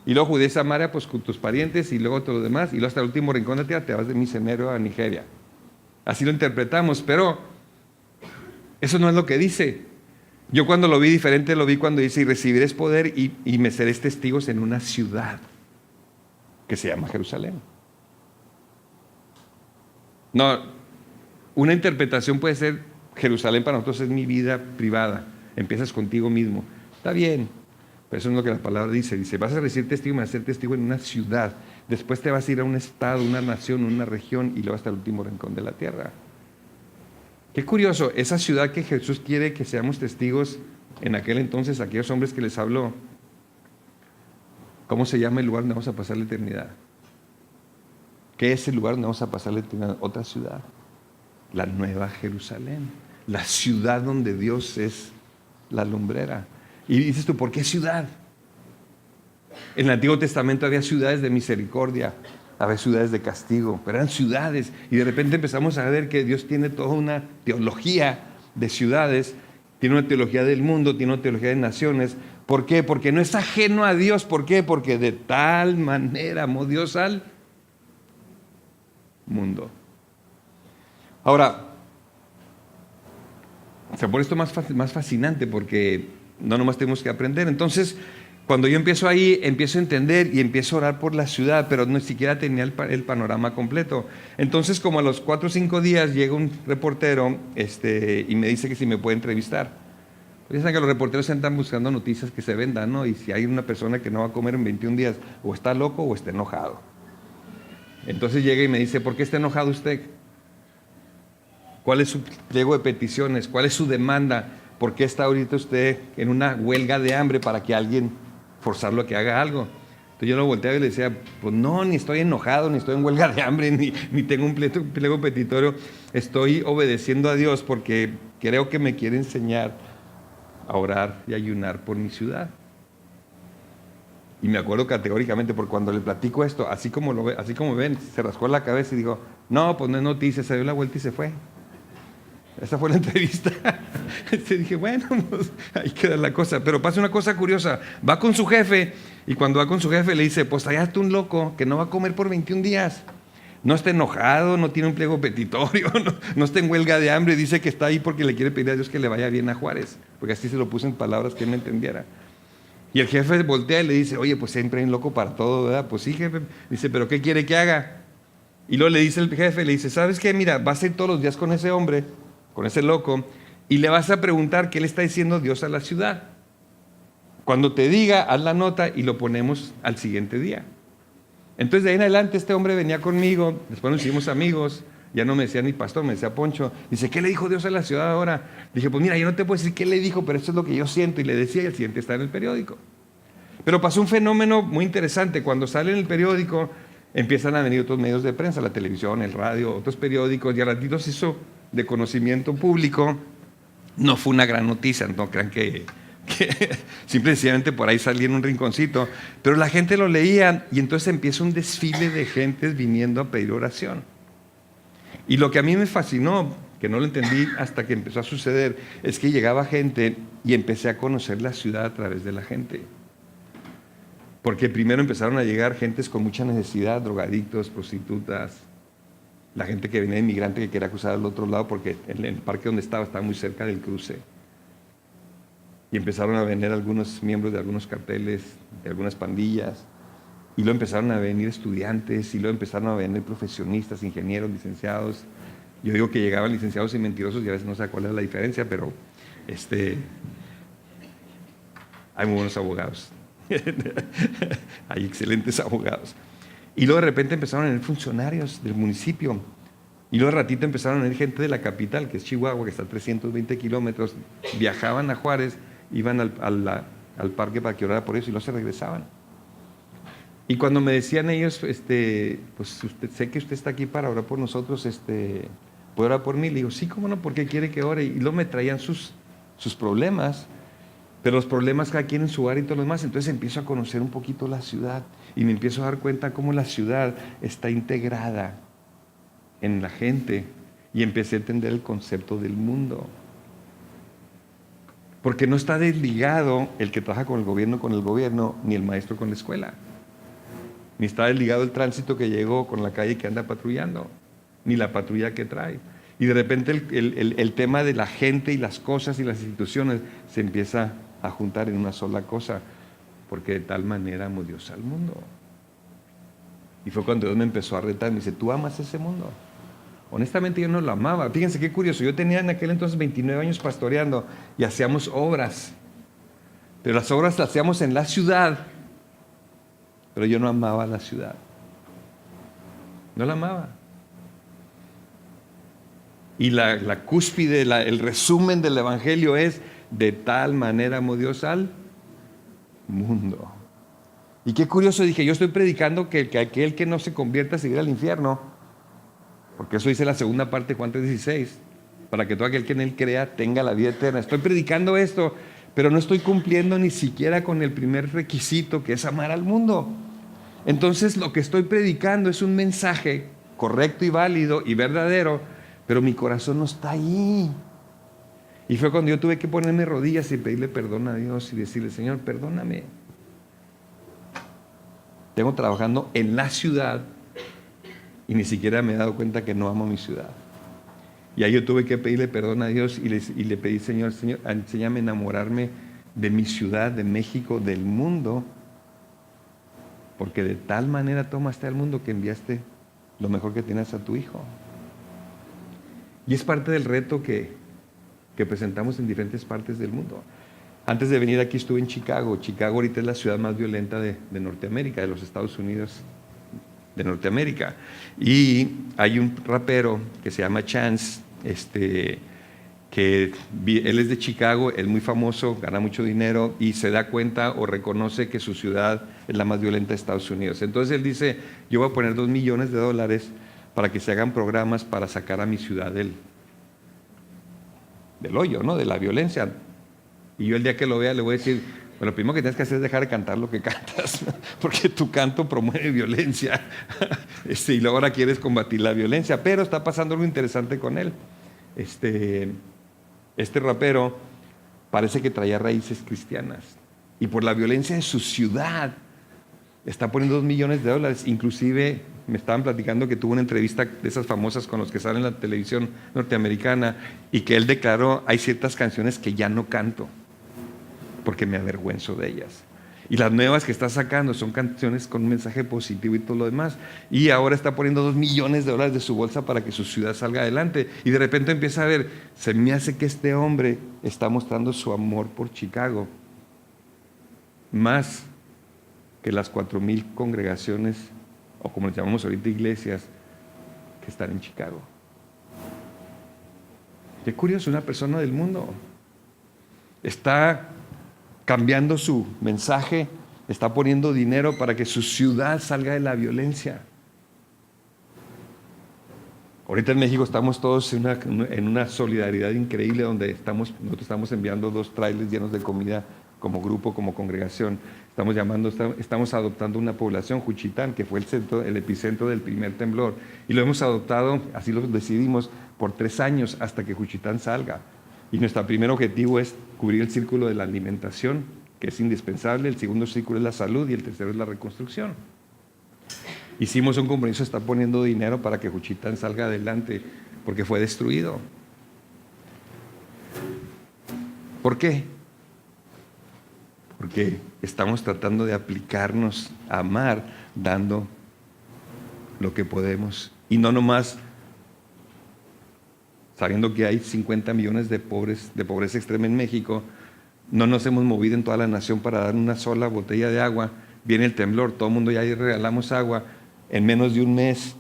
Y luego Judea y Samaria, pues con tus parientes, y luego todo lo demás, y luego hasta el último rincón de la tierra te vas de misionero a Nigeria. Así lo interpretamos, pero eso no es lo que dice. Yo cuando lo vi diferente, lo vi cuando dice, y recibiréis poder y me seréis testigos en una ciudad que se llama Jerusalén. No, una interpretación puede ser, Jerusalén para nosotros es mi vida privada, empiezas contigo mismo. Está bien, pero eso no es lo que la palabra dice. Dice, vas a recibir testigo y vas a ser testigo en una ciudad. Después te vas a ir a un estado, una nación, una región y luego hasta el último rincón de la tierra. Qué curioso, esa ciudad que Jesús quiere que seamos testigos en aquel entonces, aquellos hombres que les habló, ¿cómo se llama el lugar donde vamos a pasar la eternidad? ¿Qué es el lugar donde vamos a pasar la eternidad? Otra ciudad, la Nueva Jerusalén, la ciudad donde Dios es la lumbrera. Y dices tú, ¿por qué ciudad? En el Antiguo Testamento había ciudades de misericordia, había ciudades de castigo, pero eran ciudades. Y de repente empezamos a ver que Dios tiene toda una teología de ciudades, tiene una teología del mundo, tiene una teología de naciones. ¿Por qué? Porque no es ajeno a Dios. ¿Por qué? Porque de tal manera amó Dios al mundo. Ahora, se pone esto más fascinante porque no nomás tenemos que aprender. Entonces, cuando yo empiezo ahí, empiezo a entender y empiezo a orar por la ciudad, pero ni siquiera tenía el panorama completo. Entonces, como a los 4 o 5 días llega un reportero y me dice que si me puede entrevistar. Piensan que los reporteros andan buscando noticias que se vendan, ¿no? Y si hay una persona que no va a comer en 21 días, o está loco o está enojado. Entonces llega y me dice, ¿por qué está enojado usted? ¿Cuál es su pliego de peticiones? ¿Cuál es su demanda? ¿Por qué está ahorita usted en una huelga de hambre para que alguien forzarlo a que haga algo? Entonces yo lo volteaba y le decía, pues no, ni estoy enojado, ni estoy en huelga de hambre, ni tengo un pliego petitorio. Estoy obedeciendo a Dios porque creo que me quiere enseñar a orar y ayunar por mi ciudad. Y me acuerdo categóricamente, porque cuando le platico esto, así como ven, se rascó la cabeza y dijo, no, pues no es noticia, se dio la vuelta y se fue. Esa fue la entrevista. Dije, bueno, pues, ahí queda la cosa. Pero pasa una cosa curiosa, va con su jefe, y cuando va con su jefe le dice, pues allá está un loco que no va a comer por 21 días. No está enojado, no tiene un pliego petitorio, no está en huelga de hambre, dice que está ahí porque le quiere pedir a Dios que le vaya bien a Juárez, porque así se lo puso en palabras que él me entendiera. Y el jefe voltea y le dice, oye, pues siempre hay un loco para todo, ¿verdad? Pues sí, jefe. Dice, ¿pero qué quiere que haga? Y luego le dice el jefe, le dice, ¿sabes qué? Mira, vas a ir todos los días con ese hombre, con ese loco, y le vas a preguntar qué le está diciendo Dios a la ciudad. Cuando te diga, haz la nota y lo ponemos al siguiente día. Entonces de ahí en adelante este hombre venía conmigo, después nos hicimos amigos, ya no me decía ni pastor, me decía Poncho. Dice, ¿qué le dijo Dios a la ciudad ahora? Dije, pues mira, yo no te puedo decir qué le dijo, pero esto es lo que yo siento. Y le decía, y el siguiente está en el periódico. Pero pasó un fenómeno muy interesante. Cuando sale en el periódico, empiezan a venir otros medios de prensa, la televisión, el radio, otros periódicos, y a ratitos se hizo de conocimiento público. No fue una gran noticia, no crean que simple y sencillamente por ahí salía en un rinconcito, pero la gente lo leía y entonces empieza un desfile de gentes viniendo a pedir oración. Y lo que a mí me fascinó, que no lo entendí hasta que empezó a suceder, es que llegaba gente y empecé a conocer la ciudad a través de la gente. Porque primero empezaron a llegar gentes con mucha necesidad, drogadictos, prostitutas, la gente que venía inmigrante que quería cruzar al otro lado porque en el parque donde estaba muy cerca del cruce. Y empezaron a venir algunos miembros de algunos carteles, de algunas pandillas, y luego empezaron a venir estudiantes, y luego empezaron a venir profesionistas, ingenieros, licenciados. Yo digo que llegaban licenciados y mentirosos, y a veces no sé cuál es la diferencia, pero hay muy buenos abogados. Hay excelentes abogados. Y luego de repente empezaron a venir funcionarios del municipio. Y luego de ratito empezaron a venir gente de la capital, que es Chihuahua, que está a 320 kilómetros. Viajaban a Juárez, iban al parque para que orara por ellos y luego se regresaban. Y cuando me decían ellos, pues sé que usted está aquí para orar por nosotros, ¿puede orar por mí? Le digo, sí, ¿cómo no? ¿Por qué quiere que ore? Y luego me traían sus problemas, pero los problemas cada quien en su área y todo lo demás. Entonces empiezo a conocer un poquito la ciudad y me empiezo a dar cuenta cómo la ciudad está integrada en la gente y empecé a entender el concepto del mundo. Porque no está desligado el que trabaja con el gobierno, ni el maestro con la escuela. Ni está desligado el tránsito que llegó con la calle que anda patrullando, ni la patrulla que trae. Y de repente el tema de la gente y las cosas y las instituciones se empieza a juntar en una sola cosa, porque de tal manera amó Dios al mundo. Y fue cuando Dios me empezó a retar, me dice, ¿tú amas ese mundo? Honestamente yo no lo amaba. Fíjense qué curioso, yo tenía en aquel entonces 29 años pastoreando y hacíamos obras, pero las obras las hacíamos en la ciudad, pero yo no amaba la ciudad, no la amaba. Y la cúspide, el resumen del evangelio es, de tal manera amó Dios al mundo. Y qué curioso, dije, yo estoy predicando que aquel que no se convierta se irá al infierno, porque eso dice la segunda parte de Juan 3:16. para que todo aquel que en Él crea tenga la vida eterna. Estoy predicando esto, pero no estoy cumpliendo ni siquiera con el primer requisito, que es amar al mundo. Entonces lo que estoy predicando es un mensaje correcto y válido y verdadero, pero mi corazón no está ahí. Y fue cuando yo tuve que ponerme rodillas y pedirle perdón a Dios y decirle: Señor, perdóname. Tengo trabajando en la ciudad y ni siquiera me he dado cuenta que no amo mi ciudad. Y ahí yo tuve que pedirle perdón a Dios y le pedí: Señor, enséñame a enamorarme de mi ciudad, de México, del mundo, porque de tal manera tomaste al mundo que enviaste lo mejor que tienes a tu Hijo. Y es parte del reto que presentamos en diferentes partes del mundo. Antes de venir aquí estuve en Chicago. Chicago ahorita es la ciudad más violenta de Norteamérica, de los Estados Unidos de Norteamérica. Y hay un rapero que se llama Chance, que él es de Chicago, es muy famoso, gana mucho dinero y se da cuenta o reconoce que su ciudad es la más violenta de Estados Unidos. Entonces él dice: yo voy a poner $2 millones para que se hagan programas para sacar a mi ciudad del hoyo, ¿no? De la violencia. Y yo el día que lo vea le voy a decir: bueno, lo primero que tienes que hacer es dejar de cantar lo que cantas, porque tu canto promueve violencia. Y luego ahora quieres combatir la violencia, pero está pasando algo interesante con él. Este rapero parece que traía raíces cristianas y por la violencia de su ciudad está poniendo $2 millones. Inclusive me estaban platicando que tuvo una entrevista de esas famosas con los que salen en la televisión norteamericana y que él declaró: hay ciertas canciones que ya no canto porque me avergüenzo de ellas. Y las nuevas que está sacando son canciones con un mensaje positivo y todo lo demás. Y ahora está poniendo $2 millones de su bolsa para que su ciudad salga adelante. Y de repente empieza a ver: se me hace que este hombre está mostrando su amor por Chicago más que las 4,000 congregaciones, o como les llamamos ahorita, iglesias, que están en Chicago. Qué curioso, una persona del mundo está cambiando su mensaje, está poniendo dinero para que su ciudad salga de la violencia. Ahorita en México estamos todos en una solidaridad increíble, donde nosotros estamos enviando 2 trailers llenos de comida como grupo, como congregación. Estamos adoptando una población, Juchitán, que fue el epicentro del primer temblor, y lo hemos adoptado, así lo decidimos, por 3 años hasta que Juchitán salga. Y nuestro primer objetivo es cubrir el círculo de la alimentación, que es indispensable. El segundo círculo es la salud y el tercero es la reconstrucción. Hicimos un compromiso, está poniendo dinero para que Juchitán salga adelante, porque fue destruido. ¿Por qué? Porque estamos tratando de aplicarnos a amar, dando lo que podemos, y no nomás sabiendo que hay 50 millones de pobreza extrema en México. No nos hemos movido en toda la nación para dar una sola botella de agua. Viene el temblor, todo el mundo ya regalamos agua. En menos de un mes,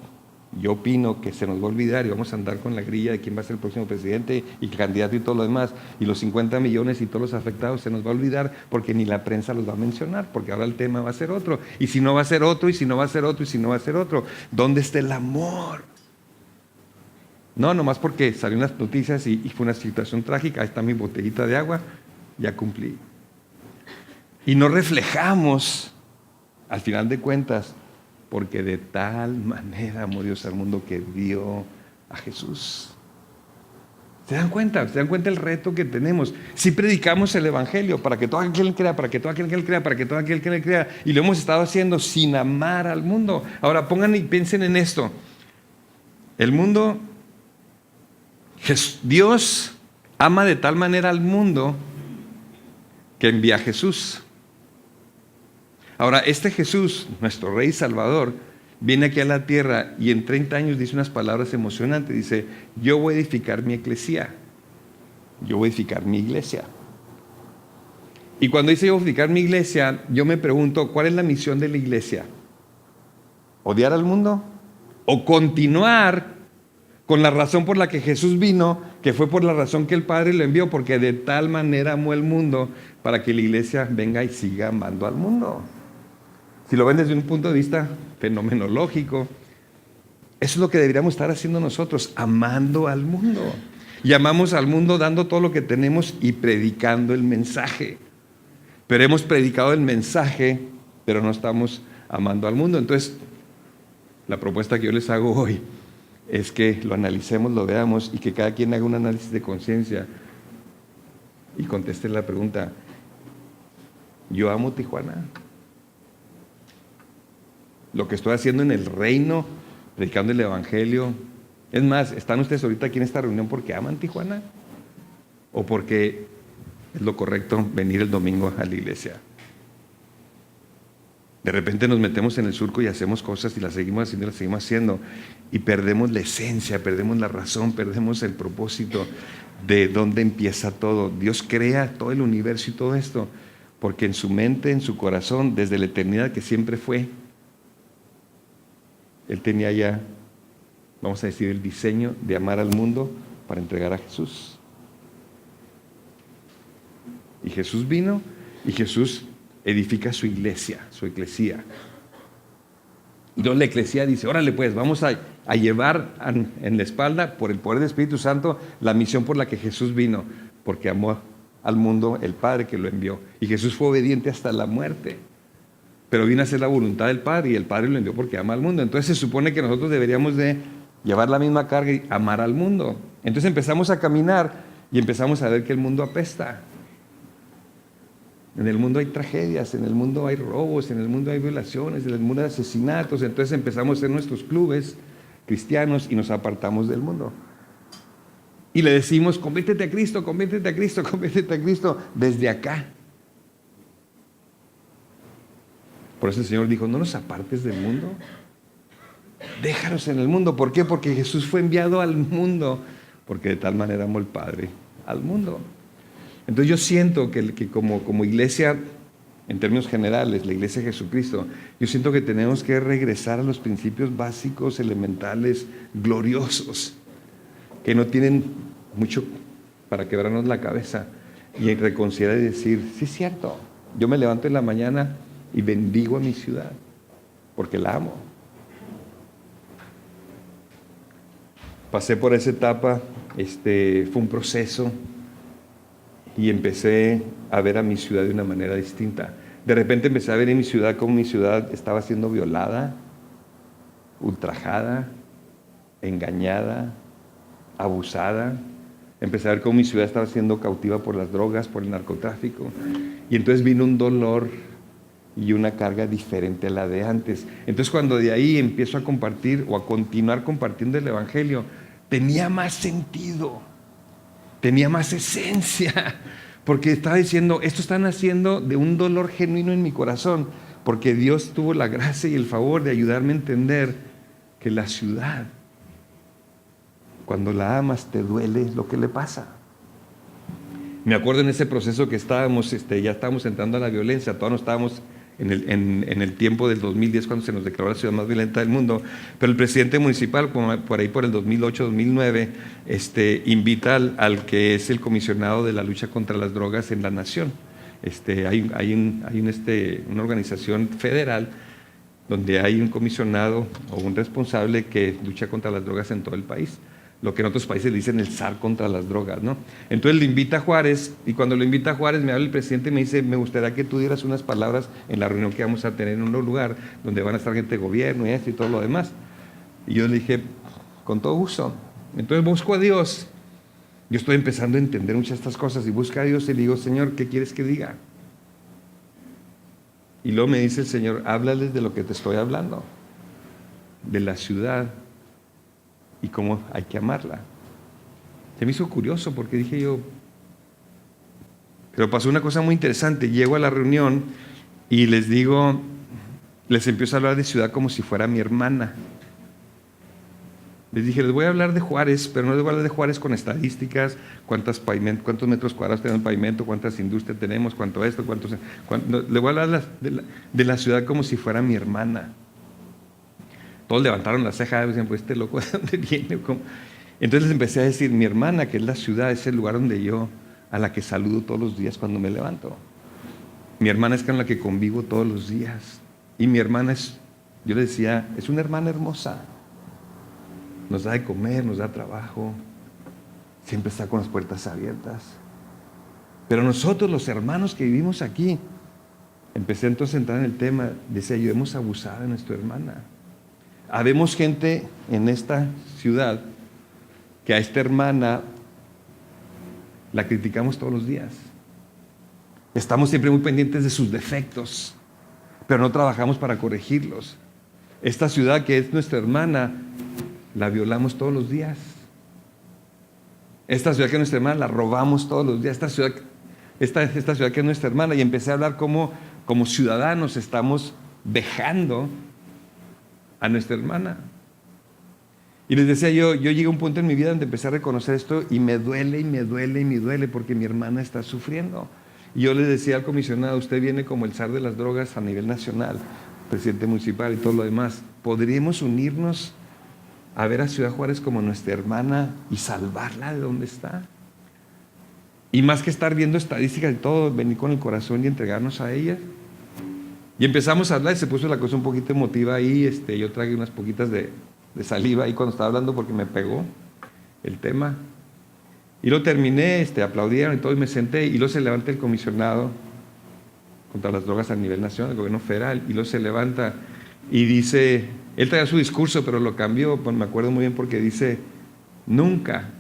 yo opino que se nos va a olvidar y vamos a andar con la grilla de quién va a ser el próximo presidente y candidato y todo lo demás. Y los 50 millones y todos los afectados se nos va a olvidar, porque ni la prensa los va a mencionar, porque ahora el tema va a ser otro. Y si no va a ser otro, y si no va a ser otro, y si no va a ser otro. ¿Dónde está el amor? No, nomás porque salió en las noticias y fue una situación trágica. Ahí está mi botellita de agua, ya cumplí. Y no reflejamos, al final de cuentas, porque de tal manera amó Dios al mundo que dio a Jesús. ¿Se dan cuenta? ¿Se dan cuenta el reto que tenemos? Si predicamos el Evangelio para que todo aquel crea, para que todo aquel que crea, para que todo aquel que crea, y lo hemos estado haciendo sin amar al mundo. Ahora pongan y piensen en esto. El mundo, Dios ama de tal manera al mundo que envía a Jesús. Ahora, este Jesús, nuestro Rey Salvador, viene aquí a la tierra y en 30 años dice unas palabras emocionantes. Dice: yo voy a edificar mi eclesía. Yo voy a edificar mi iglesia. Y cuando dice yo voy a edificar mi iglesia, yo me pregunto, ¿cuál es la misión de la iglesia? ¿Odiar al mundo? ¿O continuar con la razón por la que Jesús vino, que fue por la razón que el Padre lo envió, porque de tal manera amó el mundo, para que la iglesia venga y siga amando al mundo? Si lo ven desde un punto de vista fenomenológico, eso es lo que deberíamos estar haciendo nosotros, amando al mundo. Y amamos al mundo dando todo lo que tenemos y predicando el mensaje. Pero hemos predicado el mensaje, pero no estamos amando al mundo. Entonces, la propuesta que yo les hago hoy es que lo analicemos, lo veamos y que cada quien haga un análisis de conciencia y conteste la pregunta: ¿yo amo Tijuana? Lo que estoy haciendo en el reino, predicando el evangelio. Es más, ¿están ustedes ahorita aquí en esta reunión porque aman Tijuana? ¿O porque es lo correcto venir el domingo a la iglesia? De repente nos metemos en el surco y hacemos cosas y las seguimos haciendo y perdemos la esencia, perdemos la razón, perdemos el propósito de dónde empieza todo. Dios crea todo el universo y todo esto porque en su mente, en su corazón, desde la eternidad que siempre fue, Él tenía ya, vamos a decir, el diseño de amar al mundo para entregar a Jesús. Y Jesús vino y Jesús edifica su iglesia, su eclesía. Y entonces la eclesía dice: órale pues, vamos a llevar en la espalda, por el poder del Espíritu Santo, la misión por la que Jesús vino, porque amó al mundo el Padre que lo envió. Y Jesús fue obediente hasta la muerte, pero vino a hacer la voluntad del Padre, y el Padre lo envió porque ama al mundo. Entonces se supone que nosotros deberíamos de llevar la misma carga y amar al mundo. Entonces empezamos a caminar y empezamos a ver que el mundo apesta. En el mundo hay tragedias, en el mundo hay robos, en el mundo hay violaciones, en el mundo hay asesinatos. Entonces empezamos a hacer nuestros clubes cristianos y nos apartamos del mundo. Y le decimos: conviértete a Cristo, conviértete a Cristo, conviértete a Cristo, desde acá. Por eso el Señor dijo: no nos apartes del mundo, déjanos en el mundo. ¿Por qué? Porque Jesús fue enviado al mundo, porque de tal manera amó el Padre al mundo. Entonces yo siento que como iglesia, en términos generales, la iglesia de Jesucristo, yo siento que tenemos que regresar a los principios básicos, elementales, gloriosos, que no tienen mucho para quebrarnos la cabeza, y reconsiderar y decir: sí es cierto, yo me levanto en la mañana y bendigo a mi ciudad, porque la amo. Pasé por esa etapa, fue un proceso, y empecé a ver a mi ciudad de una manera distinta. De repente empecé a ver en mi ciudad cómo mi ciudad estaba siendo violada, ultrajada, engañada, abusada. Empecé a ver cómo mi ciudad estaba siendo cautiva por las drogas, por el narcotráfico. Y entonces vino un dolor y una carga diferente a la de antes. Entonces cuando de ahí empiezo a compartir o a continuar compartiendo el evangelio, tenía más sentido, tenía más esencia, porque estaba diciendo: esto está naciendo de un dolor genuino en mi corazón, porque Dios tuvo la gracia y el favor de ayudarme a entender que la ciudad, cuando la amas, te duele lo que le pasa. Me acuerdo en ese proceso que estábamos, ya estábamos entrando a la violencia, todavía no estábamos en el tiempo del 2010, cuando se nos declaró la ciudad más violenta del mundo, pero el presidente municipal, por ahí por el 2008-2009, invita al que es el comisionado de la lucha contra las drogas en la nación. Hay una organización federal donde hay un comisionado o un responsable que lucha contra las drogas en todo el país, lo que en otros países le dicen el zar contra las drogas, ¿no? Entonces le invita a Juárez, y cuando lo invita a Juárez me habla el presidente y me dice: me gustaría que tú dieras unas palabras en la reunión que vamos a tener en un lugar donde van a estar gente de gobierno y esto y todo lo demás. Y yo le dije: con todo gusto. Entonces busco a Dios. Yo estoy empezando a entender muchas de estas cosas, y busco a Dios y le digo: Señor, ¿qué quieres que diga? Y luego me dice el Señor: háblales de lo que te estoy hablando, de la ciudad y cómo hay que amarla. Se me hizo curioso, porque dije yo, pero pasó una cosa muy interesante. Llego a la reunión y les digo, les empiezo a hablar de ciudad como si fuera mi hermana. Les dije: les voy a hablar de Juárez, pero no les voy a hablar de Juárez con estadísticas, cuántos metros cuadrados tenemos pavimento, cuántas industrias tenemos, cuánto esto, les voy a hablar de la ciudad como si fuera mi hermana. Todos levantaron la ceja y decían: pues este loco, ¿de dónde viene? ¿Cómo? Entonces les empecé a decir: mi hermana, que es la ciudad, es el lugar donde a la que saludo todos los días cuando me levanto. Mi hermana es con la que convivo todos los días. Y mi hermana yo le decía, es una hermana hermosa. Nos da de comer, nos da trabajo, siempre está con las puertas abiertas. Pero nosotros, los hermanos que vivimos aquí, empecé entonces a entrar en el tema, decía yo, hemos abusado de nuestra hermana. Habemos gente en esta ciudad que a esta hermana la criticamos todos los días. Estamos siempre muy pendientes de sus defectos, pero no trabajamos para corregirlos. Esta ciudad que es nuestra hermana, la violamos todos los días. Esta ciudad que es nuestra hermana, la robamos todos los días. Esta ciudad que es nuestra hermana, y empecé a hablar como ciudadanos estamos vejando a nuestra hermana. Y les decía yo llegué a un punto en mi vida donde empecé a reconocer esto y me duele, y me duele, y me duele porque mi hermana está sufriendo. Y yo les decía al comisionado, usted viene como el zar de las drogas a nivel nacional, presidente municipal y todo lo demás. ¿Podríamos unirnos a ver a Ciudad Juárez como nuestra hermana y salvarla de donde está? Y más que estar viendo estadísticas y todo, venir con el corazón y entregarnos a ella. Y empezamos a hablar y se puso la cosa un poquito emotiva ahí. Yo tragué unas poquitas de saliva ahí cuando estaba hablando porque me pegó el tema. Y lo terminé, aplaudieron y todo, y me senté, y luego se levanta el comisionado contra las drogas a nivel nacional, el gobierno federal, y luego se levanta y dice, él traía su discurso, pero lo cambió, pues me acuerdo muy bien porque dice, nunca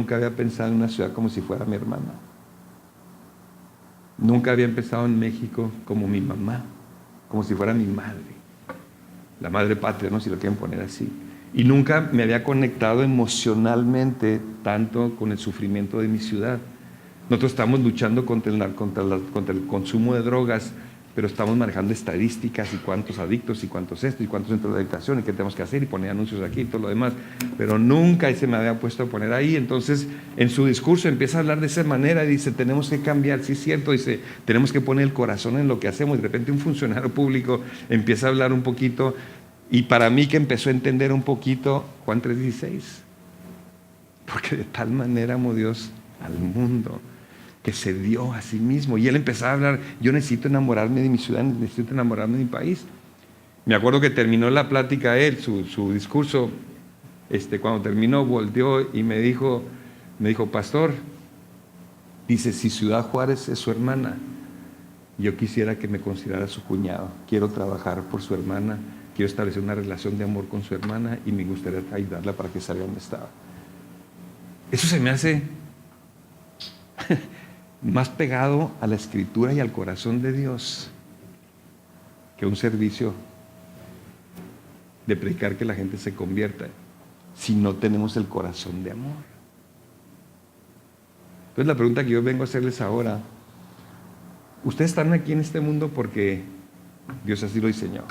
había pensado en una ciudad como si fuera mi hermana. Nunca había pensado en México como mi mamá, como si fuera mi madre, la madre patria, ¿no? Si lo quieren poner así. Y nunca me había conectado emocionalmente tanto con el sufrimiento de mi ciudad. Nosotros estamos luchando contra el consumo de drogas, pero estamos manejando estadísticas y cuántos adictos y cuántos esto y cuántos centros de adicción y qué tenemos que hacer y poner anuncios aquí y todo lo demás. Pero nunca se me había puesto a poner ahí. Entonces, en su discurso empieza a hablar de esa manera y dice, tenemos que cambiar, sí es cierto, dice, tenemos que poner el corazón en lo que hacemos. Y de repente un funcionario público empieza a hablar un poquito. Y para mí que empezó a entender un poquito Juan 3:16, porque de tal manera amó Dios al mundo que se dio a sí mismo. Y él empezaba a hablar, yo necesito enamorarme de mi ciudad, necesito enamorarme de mi país. Me acuerdo que terminó la plática él, su discurso, cuando terminó volteó y me dijo, pastor, dice, si Ciudad Juárez es su hermana, yo quisiera que me considerara su cuñado, quiero trabajar por su hermana, quiero establecer una relación de amor con su hermana y me gustaría ayudarla para que salga donde estaba. Eso se me hace más pegado a la Escritura y al corazón de Dios que un servicio de predicar que la gente se convierta si no tenemos el corazón de amor. Entonces la pregunta que yo vengo a hacerles ahora, ustedes están aquí en este mundo porque Dios así lo diseñó.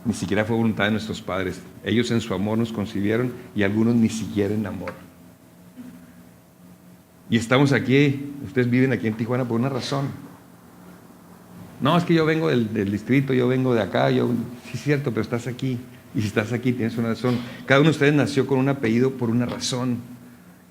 Ni siquiera fue voluntad de nuestros padres. Ellos en su amor nos concibieron y algunos ni siquiera en amor. Y estamos aquí, ustedes viven aquí en Tijuana por una razón. No, es que yo vengo del distrito, yo vengo de acá, sí es cierto, pero estás aquí. Y si estás aquí tienes una razón. Cada uno de ustedes nació con un apellido por una razón.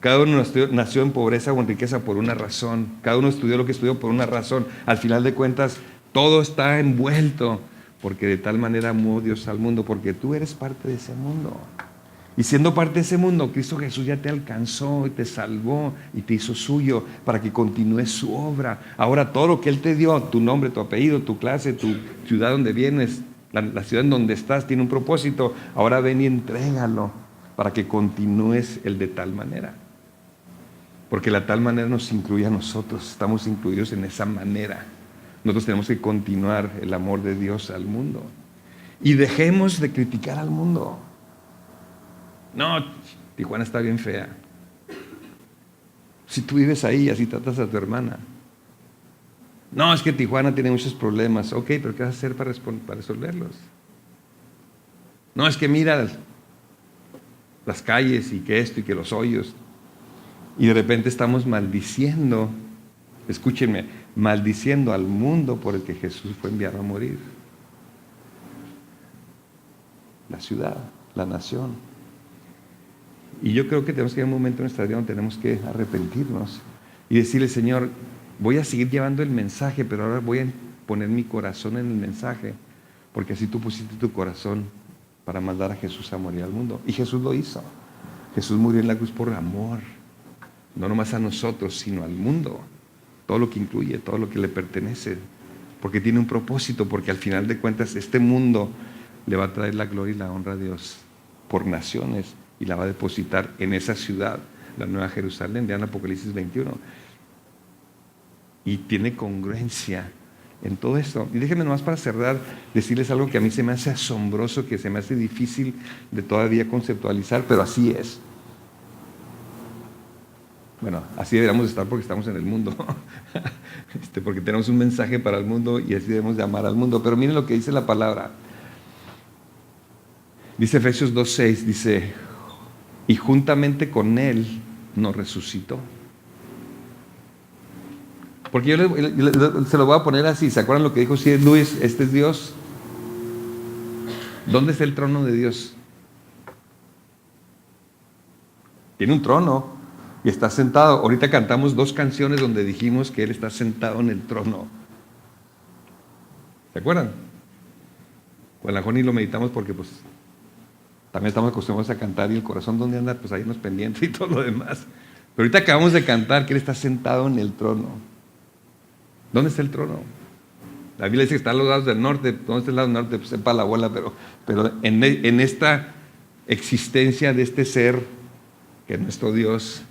Cada uno nació en pobreza o en riqueza por una razón. Cada uno estudió lo que estudió por una razón. Al final de cuentas, todo está envuelto. Porque de tal manera amó Dios al mundo, porque tú eres parte de ese mundo. Y siendo parte de ese mundo, Cristo Jesús ya te alcanzó y te salvó y te hizo suyo para que continúes su obra. Ahora todo lo que Él te dio, tu nombre, tu apellido, tu clase, tu ciudad donde vienes, la ciudad en donde estás, tiene un propósito. Ahora ven y entrégalo para que continúes el de tal manera. Porque la tal manera nos incluye a nosotros, estamos incluidos en esa manera. Nosotros tenemos que continuar el amor de Dios al mundo. Y dejemos de criticar al mundo. No, Tijuana está bien fea. Si tú vives ahí, así tratas a tu hermana. No, es que Tijuana tiene muchos problemas. Ok, pero ¿qué vas a hacer para resolverlos? No, es que mira las calles y que esto y que los hoyos. Y de repente estamos maldiciendo, escúchenme, maldiciendo al mundo por el que Jesús fue enviado a morir. La ciudad, la nación. Y yo creo que tenemos que llegar a un momento en nuestra vida donde tenemos que arrepentirnos y decirle, Señor, voy a seguir llevando el mensaje, pero ahora voy a poner mi corazón en el mensaje, porque así tú pusiste tu corazón para mandar a Jesús a morir al mundo. Y Jesús lo hizo. Jesús murió en la cruz por amor, no nomás a nosotros, sino al mundo, todo lo que incluye, todo lo que le pertenece, porque tiene un propósito, porque al final de cuentas este mundo le va a traer la gloria y la honra a Dios por naciones y la va a depositar en esa ciudad, la Nueva Jerusalén, vean Apocalipsis 21, y tiene congruencia en todo esto. Y déjenme nomás para cerrar decirles algo que a mí se me hace asombroso, que se me hace difícil de todavía conceptualizar, pero así es. Bueno, así deberíamos estar porque estamos en el mundo, porque tenemos un mensaje para el mundo y así debemos de amar al mundo. Pero miren lo que dice la palabra. Dice Efesios 2:6, dice, y juntamente con Él nos resucitó. Porque yo se lo voy a poner así. ¿Se acuerdan lo que dijo C.S. Lewis? Este es Dios. ¿Dónde está el trono de Dios? Tiene un trono y está sentado. Ahorita cantamos 2 canciones donde dijimos que Él está sentado en el trono. ¿Se acuerdan? Con la Joni lo meditamos porque pues también estamos acostumbrados a cantar y el corazón donde anda, pues ahí nos pendiente y todo lo demás. Pero ahorita acabamos de cantar que Él está sentado en el trono. ¿Dónde está el trono? La Biblia dice que está a los lados del norte. ¿Dónde está el lado del norte? Pues sepa la bola, pero en esta existencia de este ser, que es nuestro Dios,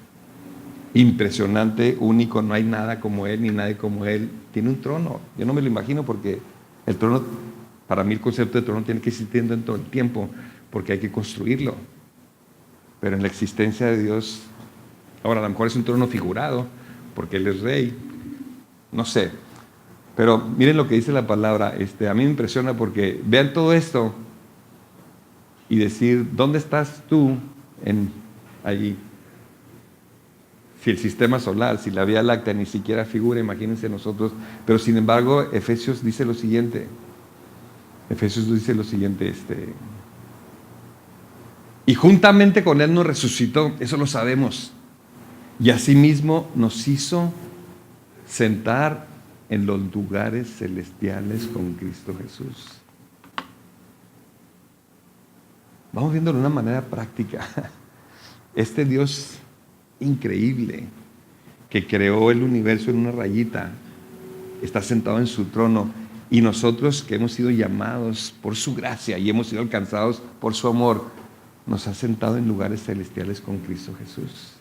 impresionante, único, no hay nada como Él, ni nadie como Él, tiene un trono. Yo no me lo imagino porque el trono, para mí el concepto de trono tiene que existir en todo el tiempo, porque hay que construirlo. Pero en la existencia de Dios, ahora a lo mejor es un trono figurado, porque Él es rey, no sé, pero miren lo que dice la palabra. A mí me impresiona porque vean todo esto y decir, ¿dónde estás tú allí? Si el sistema solar, si la Vía Láctea ni siquiera figura, imagínense nosotros. Pero sin embargo, Efesios dice lo siguiente. Y juntamente con Él nos resucitó, eso lo sabemos. Y asimismo nos hizo sentar en los lugares celestiales con Cristo Jesús. Vamos viendo de una manera práctica. Este Dios increíble que creó el universo en una rayita está sentado en su trono, y nosotros que hemos sido llamados por su gracia y hemos sido alcanzados por su amor, nos ha sentado en lugares celestiales con Cristo Jesús.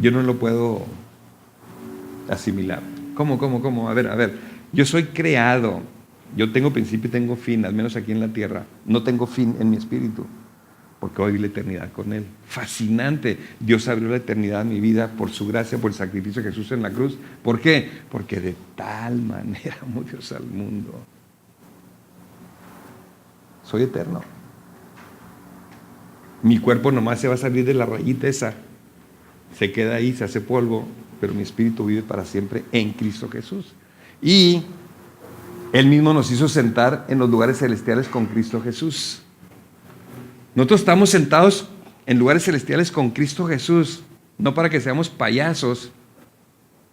Yo no lo puedo asimilar. ¿Cómo? A ver. Yo soy creado. Yo tengo principio y tengo fin, al menos aquí en la tierra. No tengo fin en mi espíritu, porque hoy vi la eternidad con Él. Fascinante. Dios abrió la eternidad en mi vida por su gracia, por el sacrificio de Jesús en la cruz. ¿Por qué? Porque de tal manera amó Dios al mundo. Soy eterno. Mi cuerpo nomás se va a salir de la rayita esa. Se queda ahí, se hace polvo, pero mi espíritu vive para siempre en Cristo Jesús. Y Él mismo nos hizo sentar en los lugares celestiales con Cristo Jesús. Nosotros estamos sentados en lugares celestiales con Cristo Jesús, no para que seamos payasos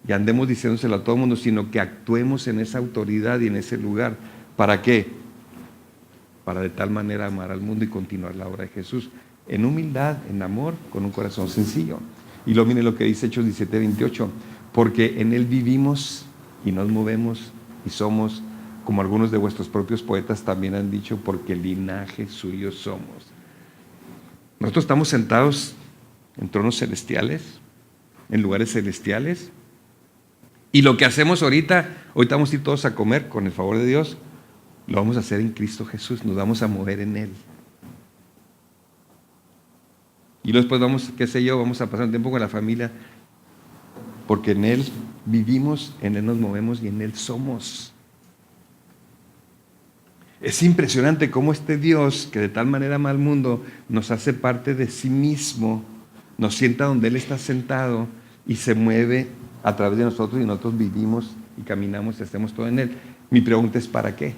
y andemos diciéndoselo a todo el mundo, sino que actuemos en esa autoridad y en ese lugar. ¿Para qué? Para de tal manera amar al mundo y continuar la obra de Jesús, en humildad, en amor, con un corazón sencillo. Y luego miren lo que dice Hechos 17:28, porque en Él vivimos y nos movemos y somos, como algunos de vuestros propios poetas también han dicho, porque linaje suyo somos. Nosotros estamos sentados en tronos celestiales, en lugares celestiales, y lo que hacemos ahorita vamos a ir todos a comer, con el favor de Dios, lo vamos a hacer en Cristo Jesús, nos vamos a mover en Él. Y después vamos a pasar un tiempo con la familia, porque en Él vivimos, en Él nos movemos y en Él somos. Es impresionante cómo este Dios, que de tal manera ama al mundo, nos hace parte de sí mismo, nos sienta donde Él está sentado y se mueve a través de nosotros, y nosotros vivimos y caminamos y hacemos todo en Él. Mi pregunta es, ¿para qué?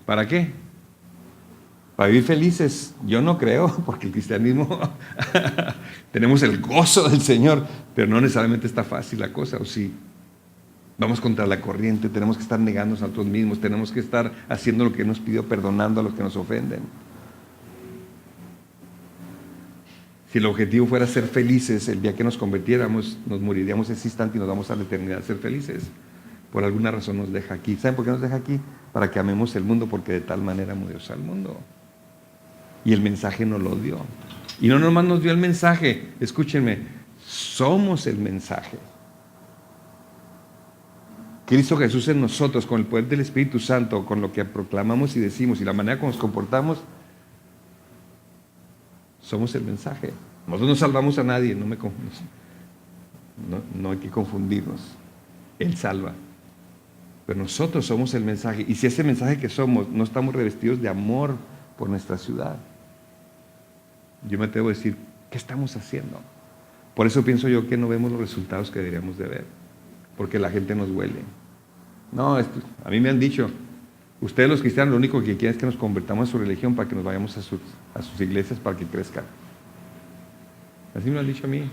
¿Para qué? ¿Para vivir felices? Yo no creo, porque el cristianismo tenemos el gozo del Señor, pero no necesariamente está fácil la cosa, ¿o sí? Vamos contra la corriente, tenemos que estar negándonos a nosotros mismos, tenemos que estar haciendo lo que nos pidió, perdonando a los que nos ofenden. Si el objetivo fuera ser felices, el día que nos convirtiéramos, nos moriríamos ese instante y nos vamos a la eternidad a ser felices. Por alguna razón nos deja aquí. ¿Saben por qué nos deja aquí? Para que amemos el mundo, porque de tal manera amó Dios al mundo. Y el mensaje nos lo dio. Y no nomás nos dio el mensaje, escúchenme, somos el mensaje. Cristo Jesús en nosotros, con el poder del Espíritu Santo, con lo que proclamamos y decimos y la manera como nos comportamos, somos el mensaje. Nosotros no salvamos a nadie, no hay que confundirnos. Él salva. Pero nosotros somos el mensaje. Y si ese mensaje que somos no estamos revestidos de amor por nuestra ciudad, yo me atrevo a decir, ¿qué estamos haciendo? Por eso pienso yo que no vemos los resultados que deberíamos de ver, porque la gente nos huele. No, a mí me han dicho, ustedes los cristianos lo único que quieren es que nos convertamos a su religión para que nos vayamos a sus iglesias para que crezcan. Así me lo han dicho a mí.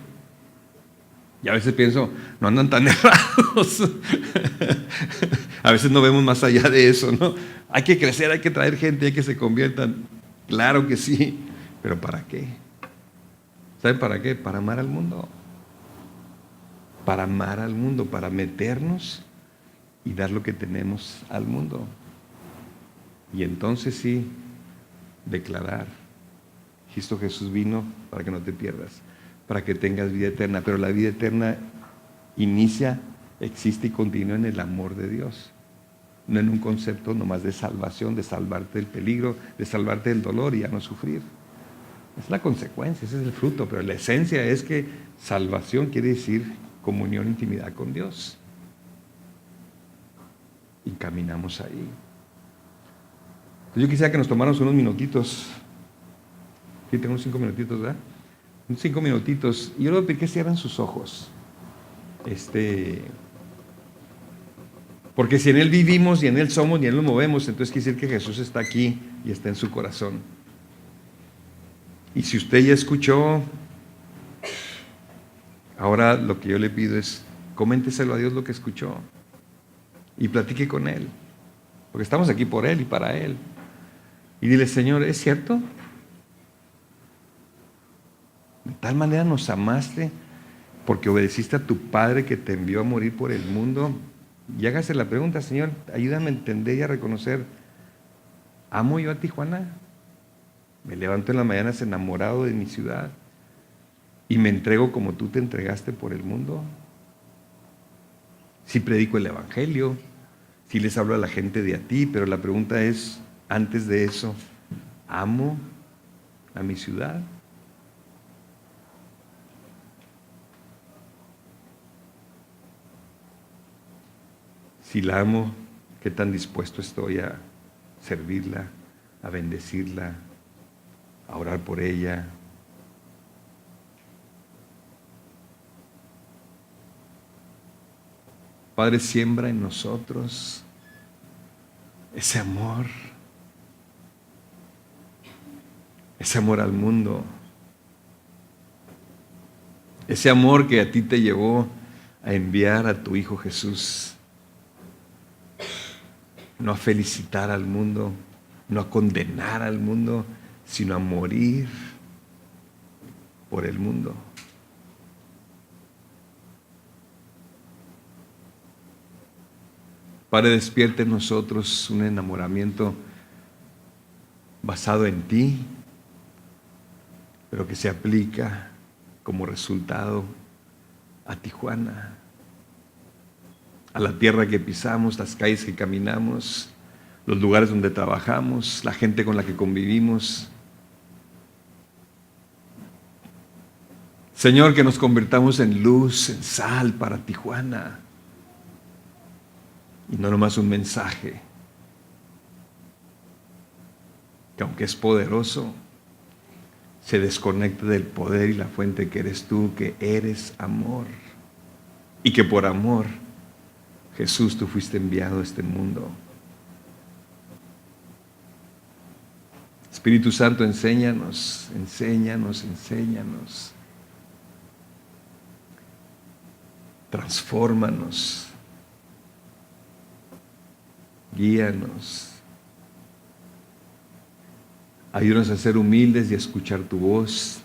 Y a veces pienso, no andan tan errados. A veces no vemos más allá de eso, ¿no? Hay que crecer, hay que traer gente, hay que se conviertan. Claro que sí, pero ¿para qué? ¿Saben para qué? Para amar al mundo. Para amar al mundo, para meternos y dar lo que tenemos al mundo. Y entonces sí, declarar, Cristo Jesús vino para que no te pierdas, para que tengas vida eterna, pero la vida eterna inicia, existe y continúa en el amor de Dios, no en un concepto nomás de salvación, de salvarte del peligro, de salvarte del dolor y ya no sufrir. Es la consecuencia, ese es el fruto, pero la esencia es que salvación quiere decir comunión, intimidad con Dios. Y caminamos ahí. Entonces yo quisiera que nos tomáramos unos minutitos. Sí, tengo unos 5 minutitos, ¿verdad? Unos 5 minutitos. Y yo les voy a pedir que cierren sus ojos. Porque si en Él vivimos y en Él somos y en Él nos movemos, entonces quiere decir que Jesús está aquí y está en su corazón. Y si usted ya escuchó, ahora lo que yo le pido es, coménteselo a Dios lo que escuchó y platique con Él, porque estamos aquí por Él y para Él. Y dile, Señor, ¿es cierto? De tal manera nos amaste porque obedeciste a tu Padre que te envió a morir por el mundo. Y hágase la pregunta, Señor, ayúdame a entender y a reconocer, ¿amo yo a Tijuana? Me levanto en las mañanas enamorado de mi ciudad y me entrego como tú te entregaste por el mundo. Si predico el Evangelio, si les hablo a la gente de a ti, pero la pregunta es, antes de eso, ¿amo a mi ciudad? Si la amo, ¿qué tan dispuesto estoy a servirla, a bendecirla, a orar por ella? Padre, siembra en nosotros ese amor al mundo, ese amor que a ti te llevó a enviar a tu Hijo Jesús, no a felicitar al mundo, no a condenar al mundo, sino a morir por el mundo. Padre, despierte en nosotros un enamoramiento basado en ti, pero que se aplica como resultado a Tijuana, a la tierra que pisamos, las calles que caminamos, los lugares donde trabajamos, la gente con la que convivimos. Señor, que nos convirtamos en luz, en sal para Tijuana. Y no nomás un mensaje, que aunque es poderoso, se desconecta del poder y la fuente que eres tú, que eres amor. Y que por amor, Jesús, tú fuiste enviado a este mundo. Espíritu Santo, enséñanos, enséñanos, enséñanos. Transfórmanos. Guíanos. Ayúdanos a ser humildes y a escuchar tu voz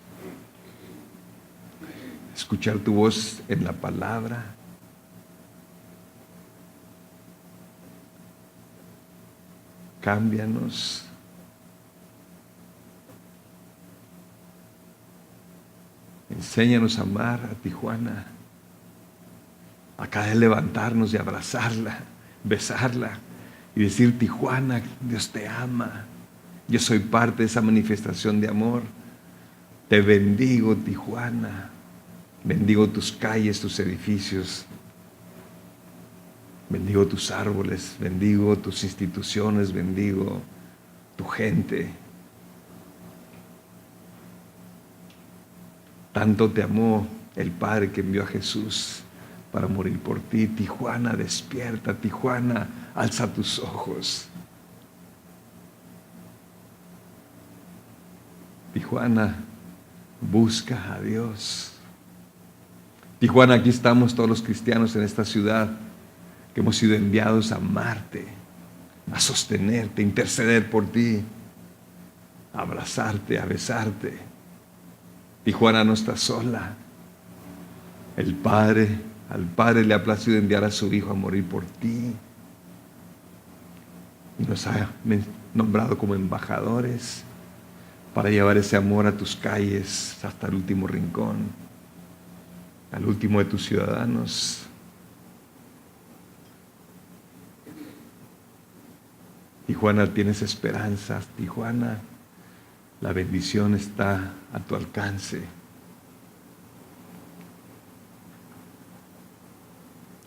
escuchar tu voz en la palabra. Cámbianos. Enséñanos a amar a Tijuana. Acá de levantarnos y abrazarla, besarla y decir: Tijuana, Dios te ama. Yo soy parte de esa manifestación de amor. Te bendigo, Tijuana. Bendigo tus calles, tus edificios. Bendigo tus árboles, bendigo tus instituciones, bendigo tu gente. Tanto te amó el Padre que envió a Jesús para morir por ti. Tijuana, despierta. Tijuana, alza tus ojos. Tijuana, busca a Dios. Tijuana, aquí estamos todos los cristianos en esta ciudad que hemos sido enviados a amarte, a sostenerte, a interceder por ti, a abrazarte, a besarte. Tijuana no está sola. Al Padre le ha placido enviar a su Hijo a morir por ti. Y nos ha nombrado como embajadores para llevar ese amor a tus calles, hasta el último rincón, al último de tus ciudadanos. Tijuana, tienes esperanzas. Tijuana, la bendición está a tu alcance.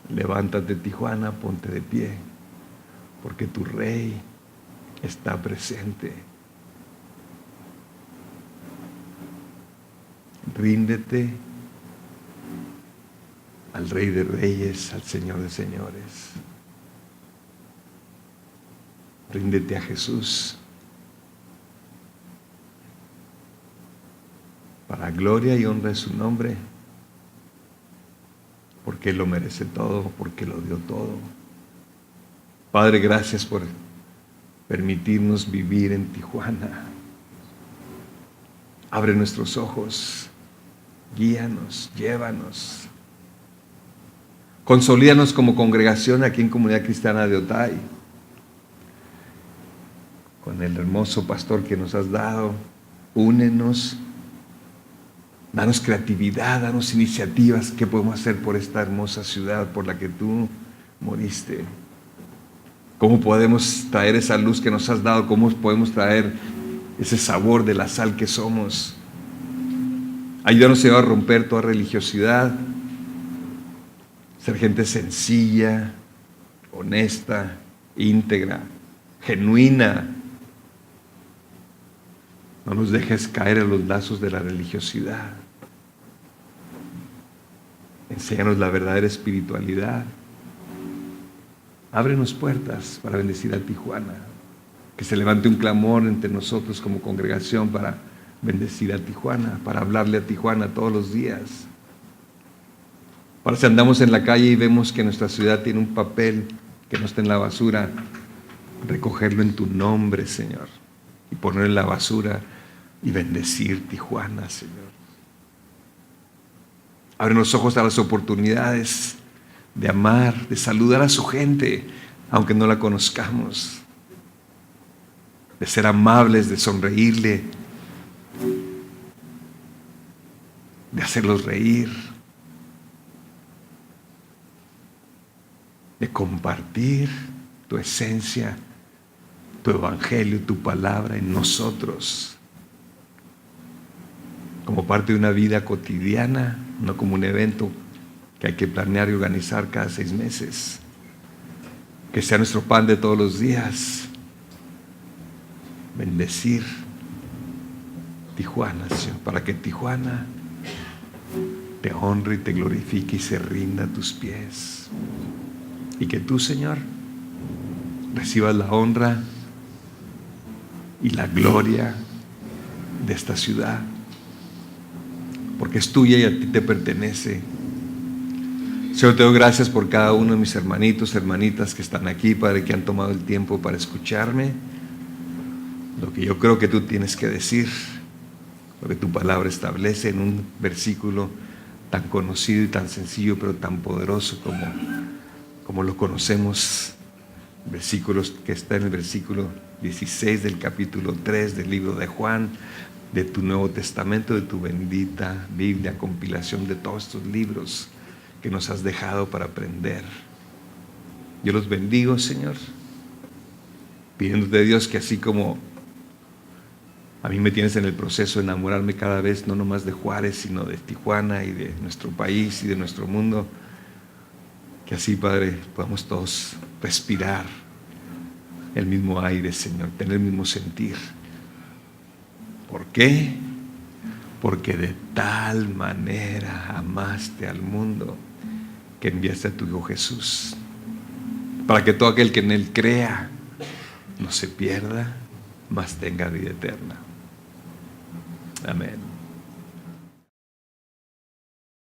Levántate, Tijuana, ponte de pie, porque tu Rey está presente. Ríndete al Rey de Reyes, al Señor de Señores. Ríndete a Jesús, para gloria y honra de su nombre, porque Él lo merece todo, porque lo dio todo. Padre, gracias por permitirnos vivir en Tijuana. Abre nuestros ojos, guíanos, llévanos. Consolídanos como congregación aquí en Comunidad Cristiana de Otay, con el hermoso pastor que nos has dado. Únenos, danos creatividad, danos iniciativas. ¿Qué podemos hacer por esta hermosa ciudad por la que tú moriste? ¿Cómo podemos traer esa luz que nos has dado? ¿Cómo podemos traer ese sabor de la sal que somos? Ayúdanos, Señor, a romper toda religiosidad, ser gente sencilla, honesta, íntegra, genuina. No nos dejes caer en los lazos de la religiosidad. Enséñanos la verdadera espiritualidad. Ábrenos puertas para bendecir a Tijuana. Que se levante un clamor entre nosotros como congregación para bendecir a Tijuana, para hablarle a Tijuana todos los días. Para si andamos en la calle y vemos que nuestra ciudad tiene un papel que no está en la basura, recogerlo en tu nombre, Señor, y ponerlo en la basura y bendecir Tijuana, Señor. Abre los ojos a las oportunidades de amar, de saludar a su gente, aunque no la conozcamos, de ser amables, de sonreírle, de hacerlos reír, de compartir tu esencia, tu evangelio, tu palabra en nosotros, como parte de una vida cotidiana, no como un evento que hay que planear y organizar cada 6 meses. Que sea nuestro pan de todos los días. Bendecir Tijuana, Señor, para que Tijuana te honre y te glorifique y se rinda a tus pies. Y que tú, Señor, recibas la honra y la gloria de esta ciudad, porque es tuya y a ti te pertenece. Señor, te doy gracias por cada uno de mis hermanitos, hermanitas que están aquí, Padre, que han tomado el tiempo para escucharme, lo que yo creo que tú tienes que decir, lo que tu palabra establece en un versículo tan conocido y tan sencillo, pero tan poderoso como lo conocemos. Versículos que está en el versículo 16 del capítulo 3 del libro de Juan, de tu Nuevo Testamento, de tu bendita Biblia, compilación de todos estos libros que nos has dejado para aprender. Yo los bendigo, Señor, pidiéndote, Dios, que así como a mí me tienes en el proceso de enamorarme cada vez, no nomás de Juárez, sino de Tijuana y de nuestro país y de nuestro mundo, que así, Padre, podamos todos respirar el mismo aire, Señor, tener el mismo sentir. ¿Por qué? Porque de tal manera amaste al mundo que enviaste a tu Hijo Jesús, para que todo aquel que en Él crea no se pierda, mas tenga vida eterna. Amén.